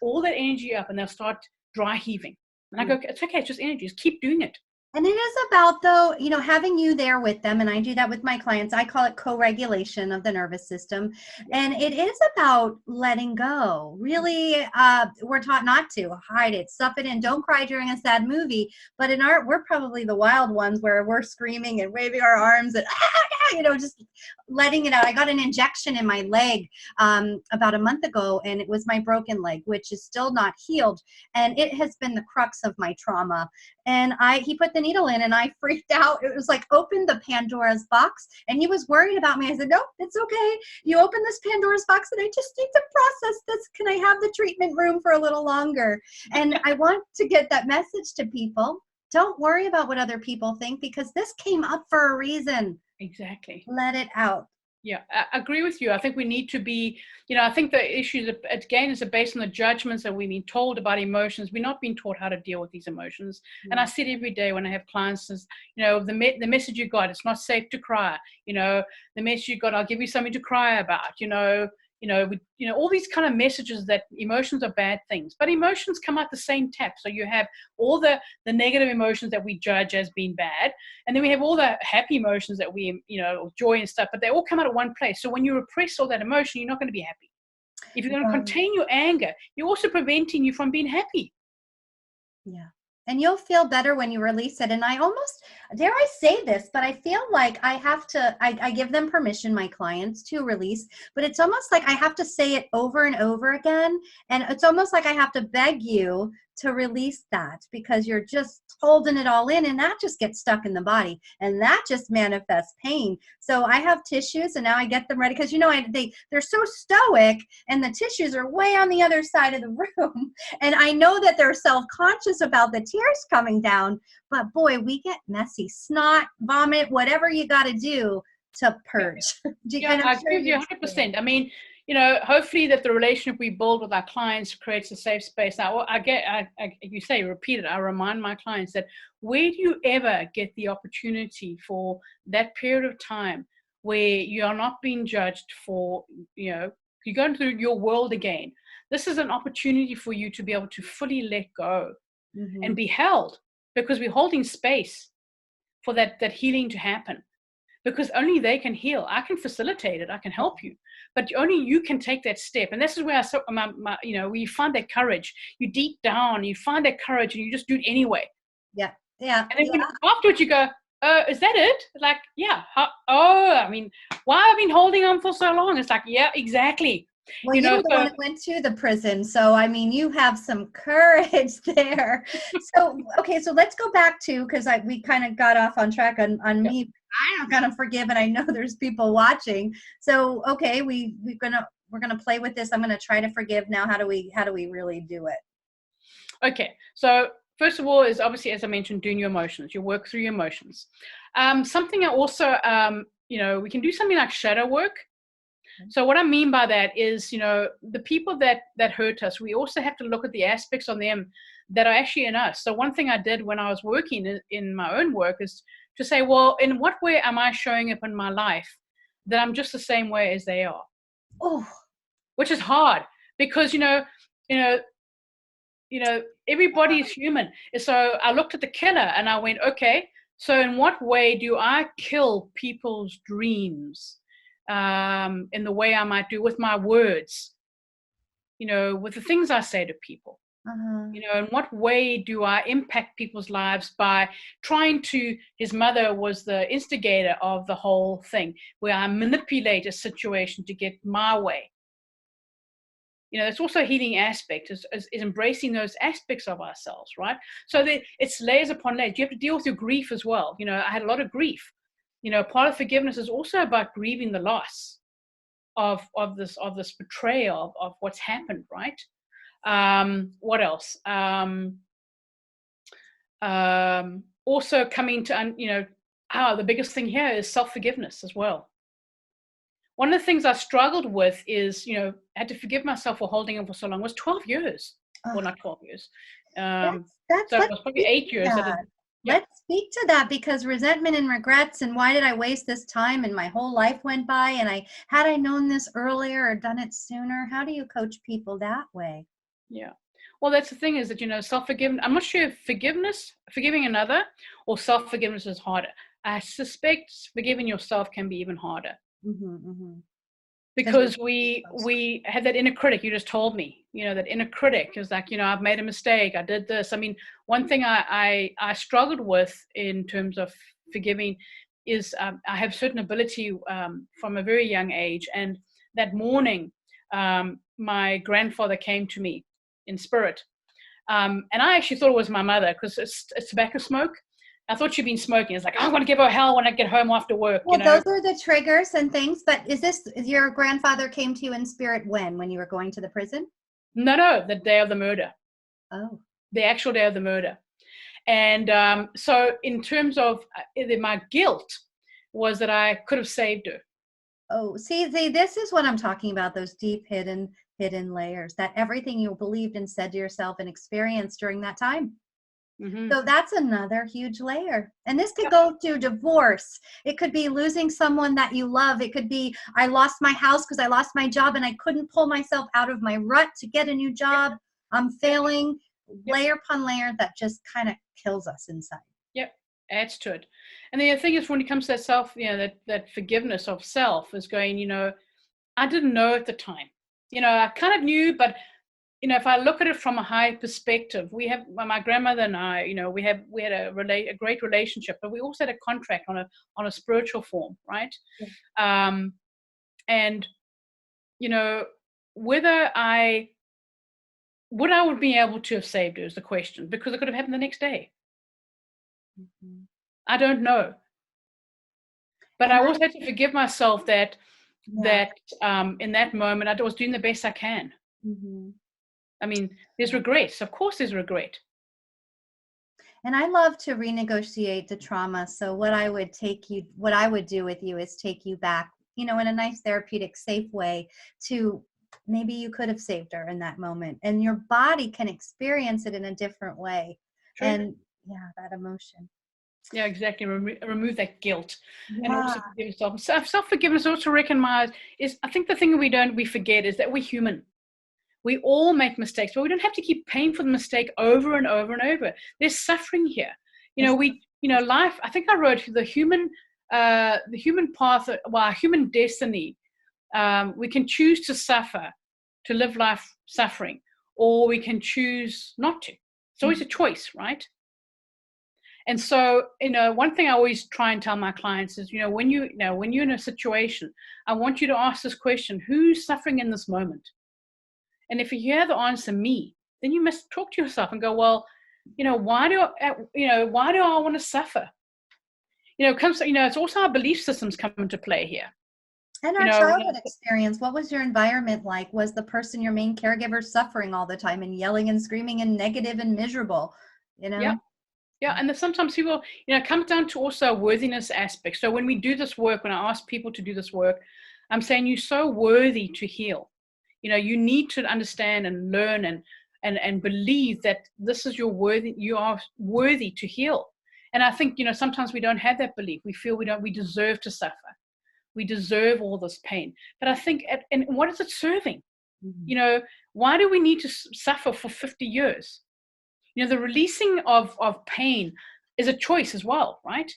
all that energy up, and they'll start dry heaving. And I go, it's okay, it's just energy. Just keep doing it. And it is about, though, having you there with them, and I do that with my clients. I call it co-regulation of the nervous system. And it is about letting go. Really, we're taught not to hide it, stuff it in, don't cry during a sad movie. But in art, we're probably the wild ones where we're screaming and waving our arms and, just letting it out. I got an injection in my leg about a month ago, and it was my broken leg, which is still not healed. And it has been the crux of my trauma. And he put the needle in and I freaked out. It was like, open the Pandora's box. And he was worried about me. I said, no, it's okay. You open this Pandora's box and I just need to process this. Can I have the treatment room for a little longer? And I want to get that message to people. Don't worry about what other people think, because this came up for a reason. Exactly. Let it out. Yeah, I agree with you. I think we need to be, I think the issue, again, is based on the judgments that we've been told about emotions. We're not being taught how to deal with these emotions. And I see it every day when I have clients, is, the message you got, it's not safe to cry. The message you got, I'll give you something to cry about. all these kind of messages that emotions are bad things, but emotions come out the same tap. So you have all the negative emotions that we judge as being bad, and then we have all the happy emotions that we, joy and stuff, but they all come out of one place. So when you repress all that emotion, you're not going to be happy. If you're going to contain your anger, you're also preventing you from being happy. Yeah. And you'll feel better when you release it. And I almost, dare I say this, but I feel like I have to, I give them permission, my clients, to release, but it's almost like I have to say it over and over again. And it's almost like I have to beg you to release that, because you're just holding it all in, and that just gets stuck in the body, and that just manifests pain. So I have tissues, and now I get them ready, because they're so stoic, and the tissues are way on the other side of the room, and I know that they're self-conscious about the tears coming down, but boy, we get messy, snot, vomit, whatever you got to do to purge. I agree with you 100%. I mean, hopefully that the relationship we build with our clients creates a safe space. Now, you say, repeat it. I remind my clients that, where do you ever get the opportunity for that period of time where you are not being judged for, you're going through your world again? This is an opportunity for you to be able to fully let go and be held, because we're holding space for that healing to happen. Because only they can heal. I can facilitate it. I can help you, but only you can take that step. And this is where we find that courage. You deep down, you find that courage, and you just do it anyway. Yeah. And then afterwards you go, is that it? Like, yeah. I mean, why have I been holding on for so long? It's like, yeah, exactly. Well, you were the one who went to the prison. So, I mean, you have some courage there. So, okay, so let's go back to, because we kind of got off on track on me. I am gonna forgive, and I know there's people watching. So, okay, we're gonna play with this. I'm gonna try to forgive now. How do we really do it? Okay, so first of all is obviously, as I mentioned, doing your emotions. You work through your emotions. Something I also, we can do something like shadow work. So what I mean by that is, the people that hurt us, we also have to look at the aspects on them that are actually in us. So one thing I did when I was working in my own work is to say, well, in what way am I showing up in my life that I'm just the same way as they are? Oh, which is hard, because everybody is human. So I looked at the killer and I went, okay, so in what way do I kill people's dreams? In the way I might do with my words, with the things I say to people. In what way do I impact people's lives by trying to, his mother was the instigator of the whole thing, where I manipulate a situation to get my way. It's also a healing aspect, is embracing those aspects of ourselves, right? So it's layers upon layers. You have to deal with your grief as well. I had a lot of grief. Part of forgiveness is also about grieving the loss of this betrayal of what's happened, right? What else? Also coming to, the biggest thing here is self-forgiveness as well. One of the things I struggled with is, I had to forgive myself for holding on for so long. It was 12 years. Well, not 12 years. So it was probably 8 years. Let's speak to that, because resentment and regrets, and why did I waste this time, and my whole life went by, and had I known this earlier or done it sooner. How do you coach people that way? Yeah. Well, that's the thing, is that, self-forgiveness, I'm not sure if forgiving another or self-forgiveness is harder. I suspect forgiving yourself can be even harder. Because we have that inner critic. You just told me, that inner critic is like, I've made a mistake. I did this. I mean, one thing I struggled with in terms of forgiving is I have certain ability from a very young age. And that morning, my grandfather came to me in spirit. And I actually thought it was my mother, because it's tobacco smoke. I thought she'd been smoking. It's like, I'm going to give her hell when I get home after work. Well, those are the triggers and things. But is your grandfather came to you in spirit when you were going to the prison? No, the day of the murder. Oh. The actual day of the murder. And so in terms of my guilt was that I could have saved her. Oh, see, this is what I'm talking about, those deep hidden layers, that everything you believed and said to yourself and experienced during that time. Mm-hmm. So that's another huge layer. And this could go to divorce. It could be losing someone that you love. It could be, I lost my house because I lost my job and I couldn't pull myself out of my rut to get a new job. I'm failing. Yep. Layer upon layer that just kind of kills us inside. Yep. Adds to it. And the other thing is, when it comes to that self, that forgiveness of self is going, I didn't know at the time. I kind of knew, but if I look at it from a high perspective, my grandmother and I, we had a great relationship, but we also had a contract on a spiritual form, right? Yeah. And whether I would be able to have saved her is the question, because it could have happened the next day. Mm-hmm. I don't know, but I also had to forgive myself that in that moment I was doing the best I can. Mm-hmm. I mean, there's regrets. Of course, there's regret. And I love to renegotiate the trauma. So what I would do with you is take you back, in a nice therapeutic, safe way to maybe you could have saved her in that moment, and your body can experience it in a different way. True. And that emotion. Yeah, exactly. Remove that guilt, and Yeah. also forgive yourself. Self-forgiveness, also recognize, I think the thing we forget is that we're human. We all make mistakes, but we don't have to keep paying for the mistake over and over and over. There's suffering here. Life, I think I wrote the human path, our human destiny. We can choose to suffer, to live life suffering, or we can choose not to. It's always a choice, right? And so, one thing I always try and tell my clients is, when you're in a situation, I want you to ask this question: who's suffering in this moment? And if you hear the answer, me, then you must talk to yourself and go, well, why do I want to suffer? It's also our belief systems come into play here. And our childhood experience. What was your environment like? Was the person your main caregiver suffering all the time and yelling and screaming and negative and miserable? Yeah, and then sometimes people, it comes down to also a worthiness aspect. So when we do this work, when I ask people to do this work, I'm saying you're so worthy to heal. You need to understand and learn and believe that you are worthy to heal. And I think, sometimes we don't have that belief. We feel we deserve to suffer. We deserve all this pain. But I think, and what is it serving? Mm-hmm. Why do we need to suffer for 50 years? The releasing of pain is a choice as well, right?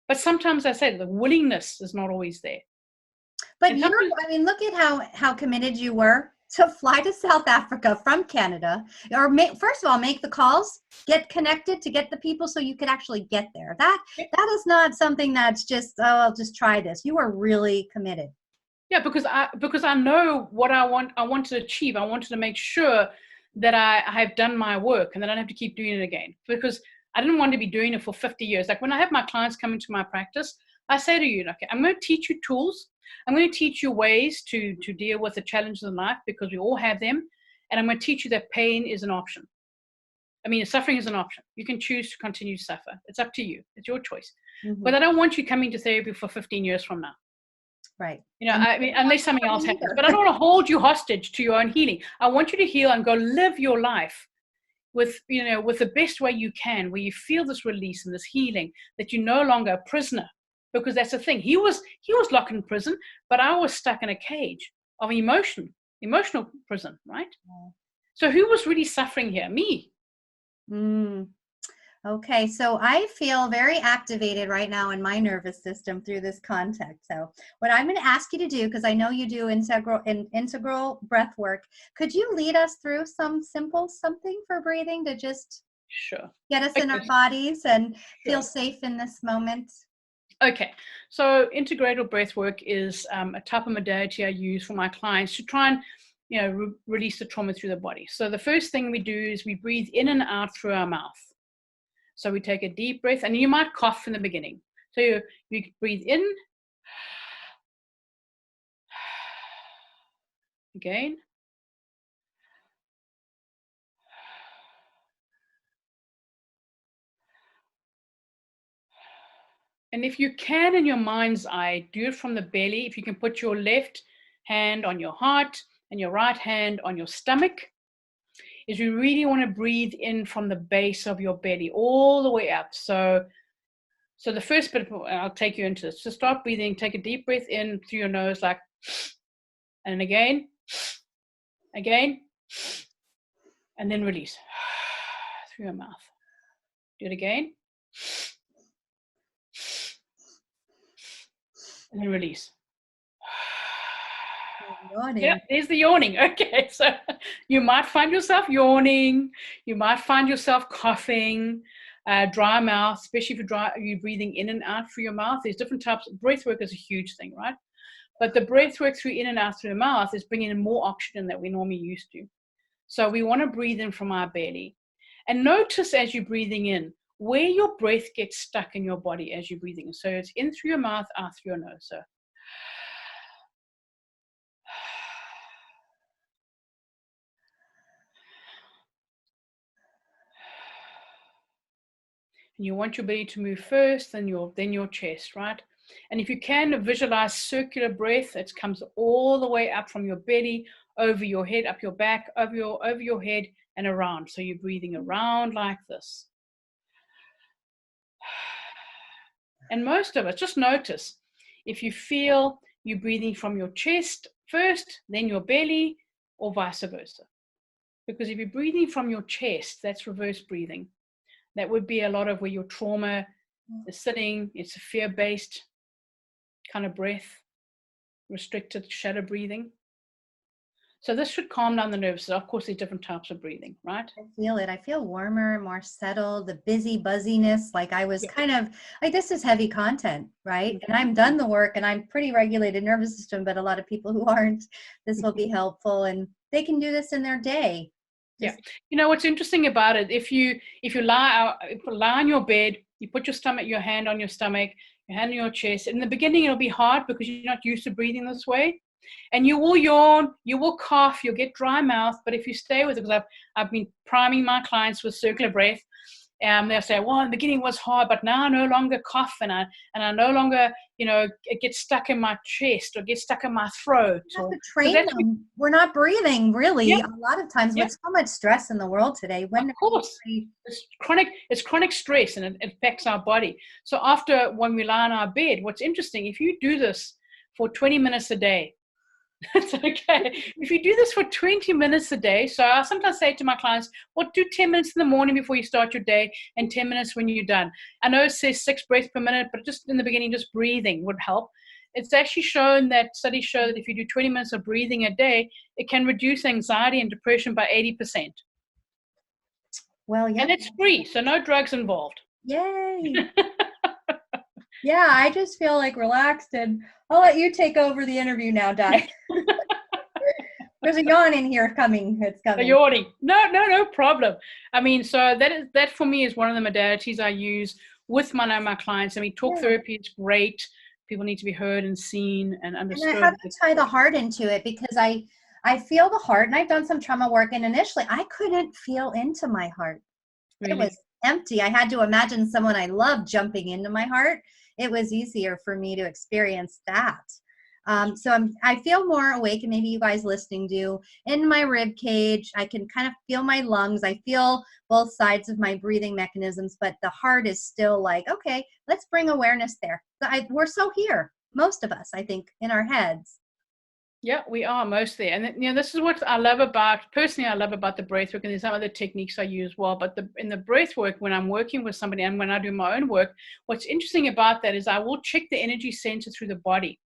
But sometimes I say the willingness is not always there. But look at how committed you were to fly to South Africa from Canada, or first of all, make the calls, get connected to get the people so you could actually get there. That is not something that's just, I'll just try this. You are really committed. Yeah, because I know what I want to achieve. I wanted to make sure that I have done my work and that I don't have to keep doing it again, because I didn't want to be doing it for 50 years. Like when I have my clients come into my practice, I say to you, okay, I'm going to teach you tools. I'm going to teach you ways to deal with the challenges in life, because we all have them. And I'm going to teach you that pain is an option. I mean, suffering is an option. You can choose to continue to suffer. It's up to you. It's your choice. Mm-hmm. But I don't want you coming to therapy for 15 years from now. Right. I mean, unless something else happens. But I don't want to hold you hostage to your own healing. I want you to heal and go live your life with the best way you can, where you feel this release and this healing, that you're no longer a prisoner. Because that's the thing. He was locked in prison, but I was stuck in a cage of emotional prison, right? Yeah. So who was really suffering here? Me. Okay, so I feel very activated right now in my nervous system through this contact. So what I'm going to ask you to do, because I know you do integral breath work, could you lead us through some simple something for breathing to just get us in our bodies and feel safe in this moment? Okay, so integrated breath work is a type of modality I use for my clients to try and release the trauma through the body. So the first thing we do is we breathe in and out through our mouth. So we take a deep breath, and you might cough in the beginning. So you breathe in, again, and if you can, in your mind's eye, do it from the belly. If you can put your left hand on your heart and your right hand on your stomach. is you really want to breathe in from the base of your belly all the way up. So the first bit, I'll take you into this. So start breathing, take a deep breath in through your nose, like, and again, and then release through your mouth. Do it again. And then release. Yawning. Yeah, there's the yawning. Okay, so you might find yourself yawning. You might find yourself coughing, dry mouth, especially if you're breathing in and out through your mouth. There's different types. Breath work is a huge thing, right? But the breath work through in and out through the mouth is bringing in more oxygen than we normally used to. So we want to breathe in from our belly. And notice as you're breathing in, where your breath gets stuck in your body as you're breathing. So it's in through your mouth, out through your nose. So and you want your belly to move first, then your chest, right? And if you can visualize circular breath, it comes all the way up from your belly, over your head, up your back, over your head, and around. So you're breathing around like this. And most of us, just notice if you feel you're breathing from your chest first, then your belly, or vice versa. Because if you're breathing from your chest, that's reverse breathing. That would be a lot of where your trauma is sitting. It's a fear-based kind of breath, restricted shadow breathing. So this should calm down the nerves. So of course, there's different types of breathing, right? I feel it. I feel warmer, more settled, the busy buzziness. Like I was kind of like, this is heavy content, right? And I'm done the work and I'm pretty regulated nervous system, but a lot of people who aren't, this will be helpful and they can do this in their day. Yeah. You know, what's interesting about it, if you lie on your bed, you put your hand on your stomach, your hand on your chest. In the beginning, it'll be hard because you're not used to breathing this way. And you will yawn, you will cough, you'll get dry mouth. But if you stay with it, because I've been priming my clients with circular breath, they'll say, well, in the beginning it was hard, but now I no longer cough and I no longer, it gets stuck in my chest or gets stuck in my throat. You have to train them. We're not breathing, really. Yep. A lot of times with so much stress in the world today. Of course. It's chronic stress and it affects our body. So when we lie on our bed, what's interesting, if you do this for 20 minutes a day, it's okay. If you do this for 20 minutes a day, so I sometimes say to my clients, well, do 10 minutes in the morning before you start your day and 10 minutes when you're done. I know it says 6 breaths per minute, but just in the beginning, just breathing would help. It's actually shown that studies show that if you do 20 minutes of breathing a day, it can reduce anxiety and depression by 80%. Well, yeah. And it's free, so no drugs involved. Yay. Yeah, I just feel like relaxed, and I'll let you take over the interview now, Di. There's a yawn in here coming. It's coming. A yawning. No problem. I mean, so that for me is one of the modalities I use with my clients. I mean, talk therapy is great. People need to be heard and seen and understood. And I have to tie the heart into it because I feel the heart, and I've done some trauma work, and initially I couldn't feel into my heart. Really? It was empty. I had to imagine someone I loved jumping into my heart. It was easier for me to experience that. So I feel more awake, and maybe you guys listening do, in my rib cage. I can kind of feel my lungs. I feel both sides of my breathing mechanisms, but the heart is still like, okay, let's bring awareness there. We're so here, most of us, I think, in our heads. Yeah, we are mostly. And this is what I love about the breath work, and there's some other techniques I use as well. But in the breath work, when I'm working with somebody and when I do my own work, what's interesting about that is I will check the energy center through the body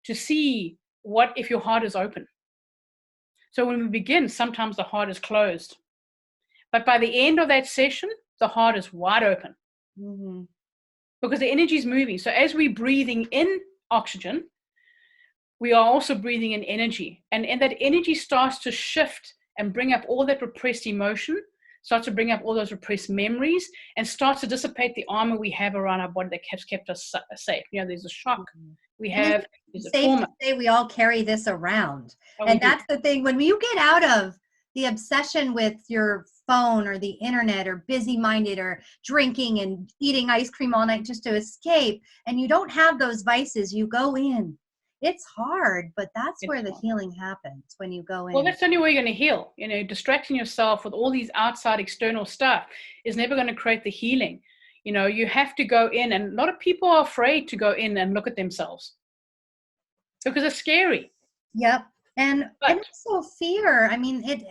to see what if your heart is open. So when we begin, sometimes the heart is closed. But by the end of that session, the heart is wide open. Mm-hmm. Because the energy is moving. So as we're breathing in oxygen, we are also breathing in energy. And that energy starts to shift and bring up all that repressed emotion, starts to bring up all those repressed memories, and starts to dissipate the armor we have around our body that has kept us safe. There's a shock we have. There's a trauma. Safe to say we all carry this around. And that's the thing. When you get out of the obsession with your phone or the internet or busy-minded or drinking and eating ice cream all night just to escape, and you don't have those vices, you go in. it's hard, but that's It's where the hard. healing happens, when you go Well, in. that's the only way you're going to heal. Distracting yourself with all these outside external stuff is never going to create the healing. You have to go in, and a lot of people are afraid to go in and look at themselves because it's scary. Yep. And But also fear. I mean, it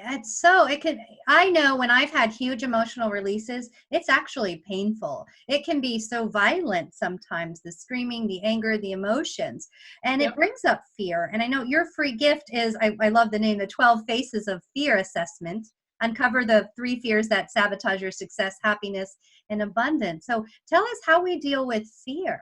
can, I know when I've had huge emotional releases, it's actually painful. It can be so violent sometimes, the screaming, the anger, the emotions, and it yep, brings up fear. And I know your free gift is, I love the name, the 12 Faces of Fear Assessment. Uncover the 3 fears that sabotage your success, happiness, and abundance. So tell us how we deal with fear.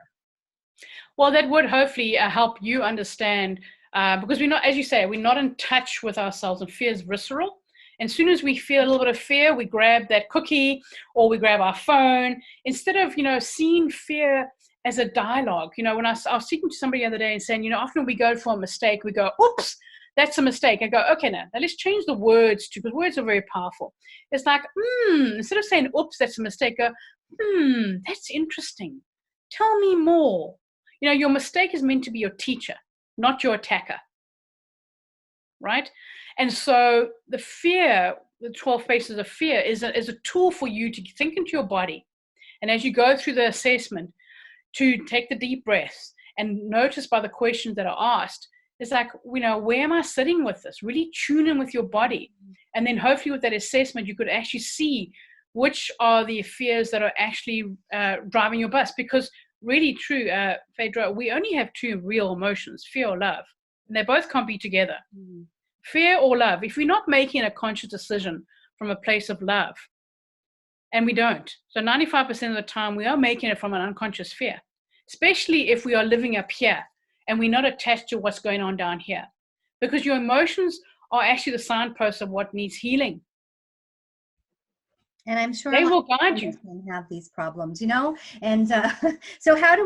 well, that would hopefully help you understand, because we're not, as you say, we're not in touch with ourselves, and fear is visceral. And as soon as we feel a little bit of fear, we grab that cookie or we grab our phone instead of, seeing fear as a dialogue. When I was speaking to somebody the other day and saying, often we go for a mistake, we go, oops, that's a mistake. I go, okay, now let's change the words because words are very powerful. It's like, instead of saying, oops, that's a mistake, go, that's interesting. Tell me more. Your mistake is meant to be your teacher, not your attacker, right? And so the fear, the 12 faces of fear, is a tool for you to think into your body. And as you go through the assessment, to take the deep breaths and notice by the questions that are asked, it's like, where am I sitting with this? Really tune in with your body. And then hopefully with that assessment, you could actually see which are the fears that are actually driving your bus. Because really true, Phaedra, we only have 2 real emotions, fear or love. And they both can't be together. Mm. Fear or love. If we're not making a conscious decision from a place of love, and we don't. So 95% of the time, we are making it from an unconscious fear, especially if we are living up here and we're not attached to what's going on down here. Because your emotions are actually the signposts of what needs healing. And I'm sure they a lot will of guide people you. have these problems, and so how do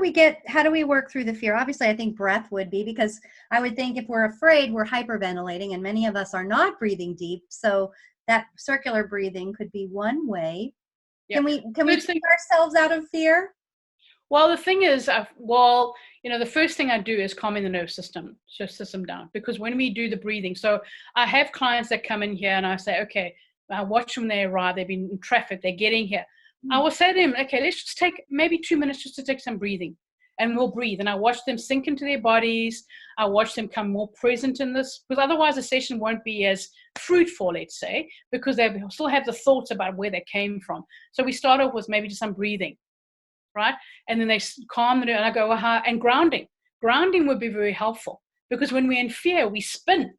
we work through the fear? Obviously, I think breath would be, because I would think if we're afraid, we're hyperventilating, and many of us are not breathing deep. So that circular breathing could be one way. Yeah. Can we take ourselves out of fear? Well, the thing is, the first thing I do is calming the nervous system down, because when we do the breathing, so I have clients that come in here and I say, okay, I watch them, they arrive, they've been in traffic, they're getting here. I will say to them, okay, let's just take maybe 2 minutes just to take some breathing, and we'll breathe. And I watch them sink into their bodies. I watch them come more present in this, because otherwise the session won't be as fruitful, let's say, because they still have the thoughts about where they came from. So we start off with maybe just some breathing, right? And then they calm the nerve, and I go, and grounding. Grounding would be very helpful, because when we're in fear, we spin.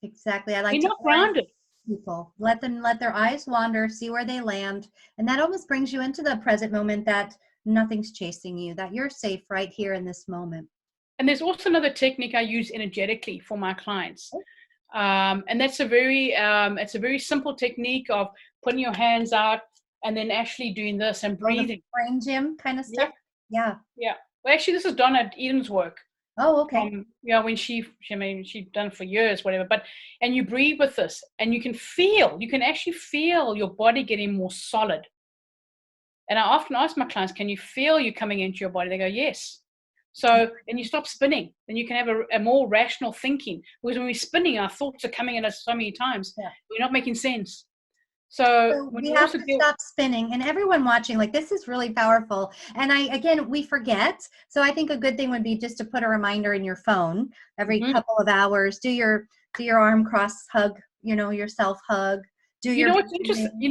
Exactly. I like We're to not grounded. People let their eyes wander, see where they land, and that almost brings you into the present moment, that nothing's chasing you, that you're safe right here in this moment. And there's also another technique I use energetically for my clients, and that's it's a very simple technique of putting your hands out and then actually doing this and breathing. Brain gym kind of stuff. Yeah. Well, actually, this is Donna Eden's work. Oh, okay. When she'd done it for years, whatever. And you breathe with this, and you can actually feel your body getting more solid. And I often ask my clients, can you feel you coming into your body? They go, yes. So then you stop spinning. Then you can have a more rational thinking. Because when we're spinning, our thoughts are coming in us so many times. Yeah. We're not making sense. So we have to stop spinning. And everyone watching, like, this is really powerful. And we forget. So I think a good thing would be just to put a reminder in your phone every couple of hours. Do your arm cross hug, your self hug. You know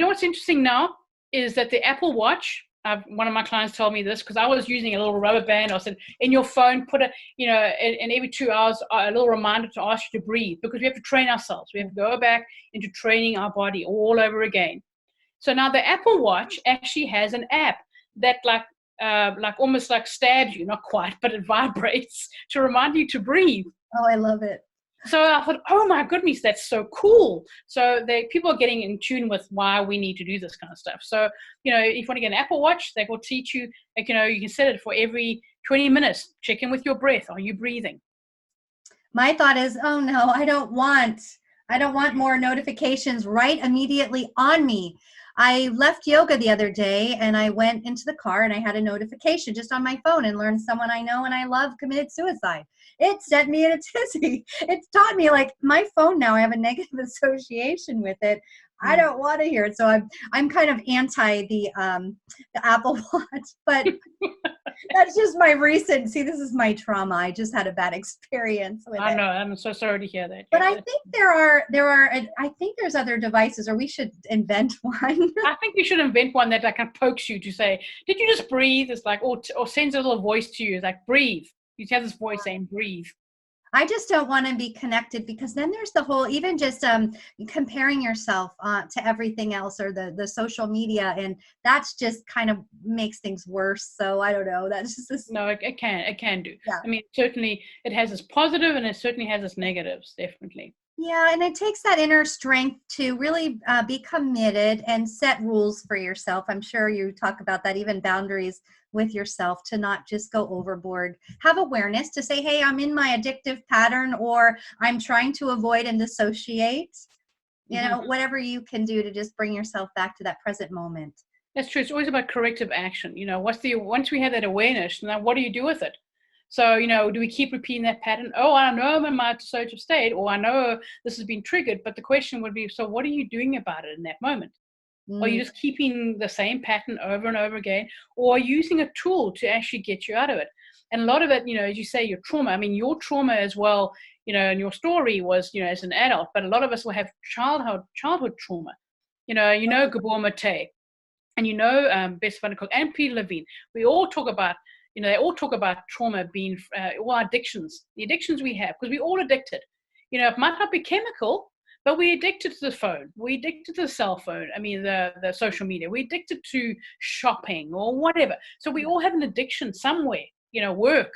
what's interesting now is that the Apple Watch, one of my clients told me this, because I was using a little rubber band. I said, in your phone, put and every 2 hours, a little reminder to ask you to breathe, because we have to train ourselves. We have to go back into training our body all over again. So now the Apple Watch actually has an app that almost like stabs you, not quite, but it vibrates to remind you to breathe. Oh, I love it. So I thought, oh my goodness, that's so cool. So people are getting in tune with why we need to do this kind of stuff. So, if you want to get an Apple Watch, they will teach you, you can set it for every 20 minutes. Check in with your breath. Are you breathing? My thought is, oh no, I don't want more notifications right immediately on me. I left yoga the other day and I went into the car and I had a notification just on my phone and learned someone I know and I love committed suicide. It sent me in a tizzy. It's taught me, like, my phone now, I have a negative association with it. I Mm. don't want to hear it. So I'm kind of anti the Apple Watch, but that's just my recent, see, this is my trauma. I just had a bad experience with I it. know. I'm so sorry to hear that. But Yeah, I think I think there's other devices, or we should invent one. I think we should invent one that kind of pokes you to say, "Did you just breathe?" It's like, or sends a little voice to you. It's like, "Breathe." You have this voice saying, "Breathe." I just don't want to be connected, because then there's the whole, even just comparing yourself to everything else, or the social media, and that's just kind of makes things worse. So I don't know. That's just this, No, it can do. yeah. I mean, certainly it has its positive and it certainly has its negatives, definitely. Yeah, and it takes that inner strength to really be committed and set rules for yourself. I'm sure you talk about that, even boundaries with yourself, to not just go overboard. Have awareness to say, hey, I'm in my addictive pattern, or I'm trying to avoid and dissociate. You Hmm. know, whatever you can do to just bring yourself back to that present moment. That's true. It's always about corrective action. Once we have that awareness, now what do you do with it? So, do we keep repeating that pattern? Oh, I know I'm in my dissociative state, or I know this has been triggered, but the question would be, so what are you doing about it in that moment? Are Mm, you just keeping the same pattern over and over again, or using a tool to actually get you out of it? And a lot of it, as you say, your trauma. I mean, your trauma as well, and your story was, as an adult, but a lot of us will have childhood trauma. Gabor Mate, and Bess van der Kolk and Peter Levine. We all talk about, they all talk about trauma being all our addictions, the addictions we have, because we're all addicted. It might not be chemical, but we're addicted to the phone. We're addicted to the cell phone. I mean, the social media. We're addicted to shopping or whatever. So we all have an addiction somewhere, work,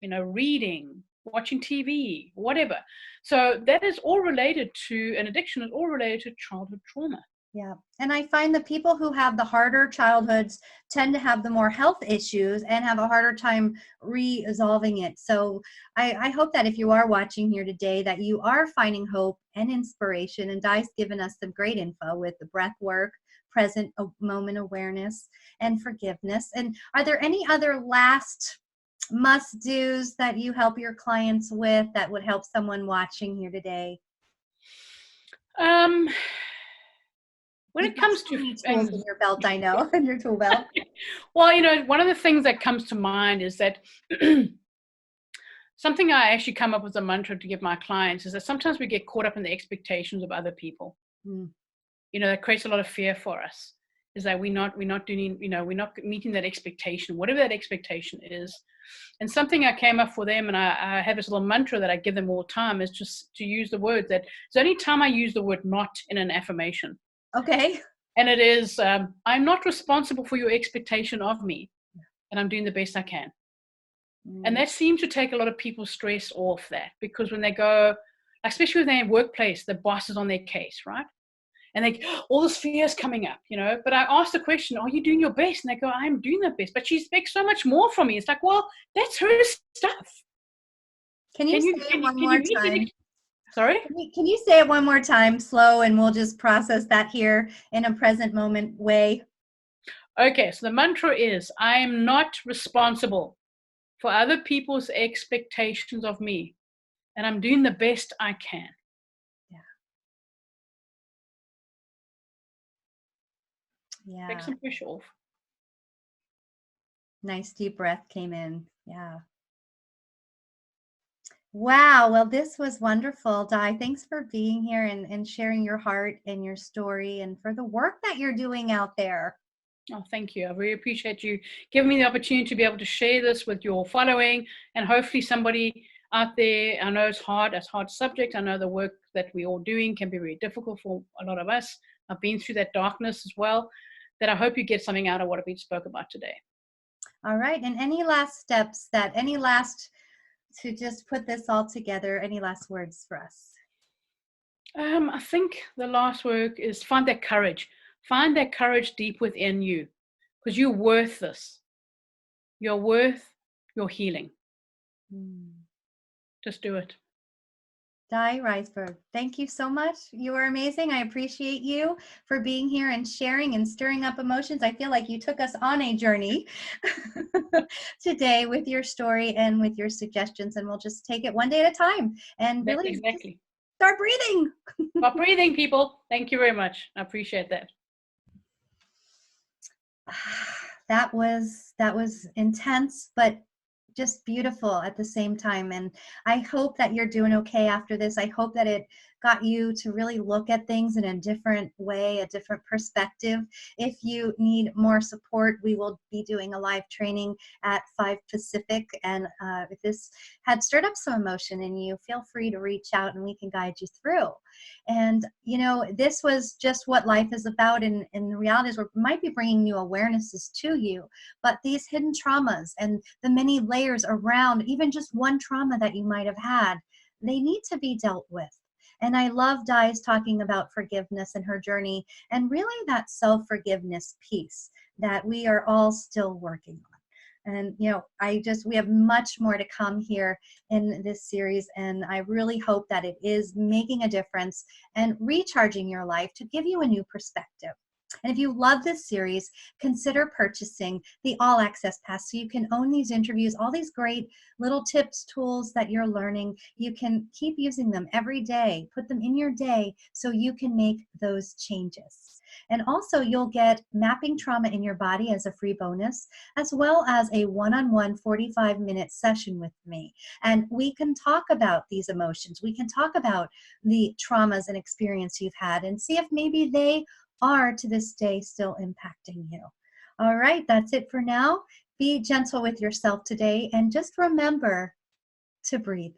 reading, watching TV, whatever. So that is all related to an addiction, is all related to childhood trauma. yeah. And I find the people who have the harder childhoods tend to have the more health issues and have a harder time resolving it. So I hope that if you are watching here today, that you are finding hope and inspiration. And Di's given us some great info with the breath work, present moment awareness, and forgiveness. And are there any other last must-dos that you help your clients with that would help someone watching here today? Um, when You've it got comes so to many tools in and your belt, I know, in your tool belt. well, one of the things that comes to mind is that something I actually come up with a mantra to give my clients is that sometimes we get caught up in the expectations of other people. Mm. That creates a lot of fear for us. Is that we're not doing, we're not meeting that expectation, whatever that expectation is. And something I came up for them, and I have this little mantra that I give them all the time, is just to use the word that it's the only time I use the word not in an affirmation. Okay. And it is, I'm not responsible for your expectation of me, and I'm doing the best I can. And Mm. that seems to take a lot of people's stress off that, because when they go, especially when they're in workplace, the boss is on their case, right? And all this fear is coming up, But I asked the question, are you doing your best? And they go, I'm doing the best. But she expects so much more from me. It's like, well, that's her stuff. Can you Can say you it can you one can more you meet time? it? Sorry? Can you say it one more time, slow, and we'll just process that here in a present moment way? Okay, so the mantra is, I am not responsible for other people's expectations of me, and I'm doing the best I can. Yeah. Take Yeah. some pressure off. Nice deep breath came in. Yeah. Wow. Well, this was wonderful, Di. Thanks for being here and sharing your heart and your story, and for the work that you're doing out there. Oh, thank you. I really appreciate you giving me the opportunity to be able to share this with your following, and hopefully somebody out there. I know it's a hard subject. I know the work that we're all doing can be very difficult for a lot of us. I've been through that darkness as well, that I hope you get something out of what we spoke about today. All right. And any last steps to just put this all together, any last words for us? I think the last work is find that courage. Find that courage deep within you, because you're worth this. You're worth your healing. Mm. Just do it. Di Riseborough, thank you so much. You are amazing. I appreciate you for being here and sharing and stirring up emotions. I feel like you took us on a journey today with your story and with your suggestions, and we'll just take it one day at a time and really just Exactly. start breathing. Stop breathing, people. Thank you very much. I appreciate that. That was intense, but just beautiful at the same time. And I hope that you're doing okay after this. I hope that it got you to really look at things in a different way, a different perspective. If you need more support, we will be doing a live training at 5 Pacific. And if this had stirred up some emotion in you, feel free to reach out and we can guide you through. And, you know, this was just what life is about. And the reality is we might be bringing new awarenesses to you, but these hidden traumas and the many layers around even just one trauma that you might have had, they need to be dealt with. And I love Di's talking about forgiveness and her journey and really that self-forgiveness piece that we are all still working on. And, you know, we have much more to come here in this series. And I really hope that it is making a difference and recharging your life to give you a new perspective. And if you love this series, consider purchasing the All Access Pass so you can own these interviews, all these great little tips, tools that you're learning. You can keep using them every day, put them in your day so you can make those changes. And also you'll get Mapping Trauma in Your Body as a free bonus, as well as a one-on-one 45-minute session with me. And we can talk about these emotions. We can talk about the traumas and experience you've had and see if maybe they are to this day still impacting you. All right, that's it for now. Be gentle with yourself today and just remember to breathe.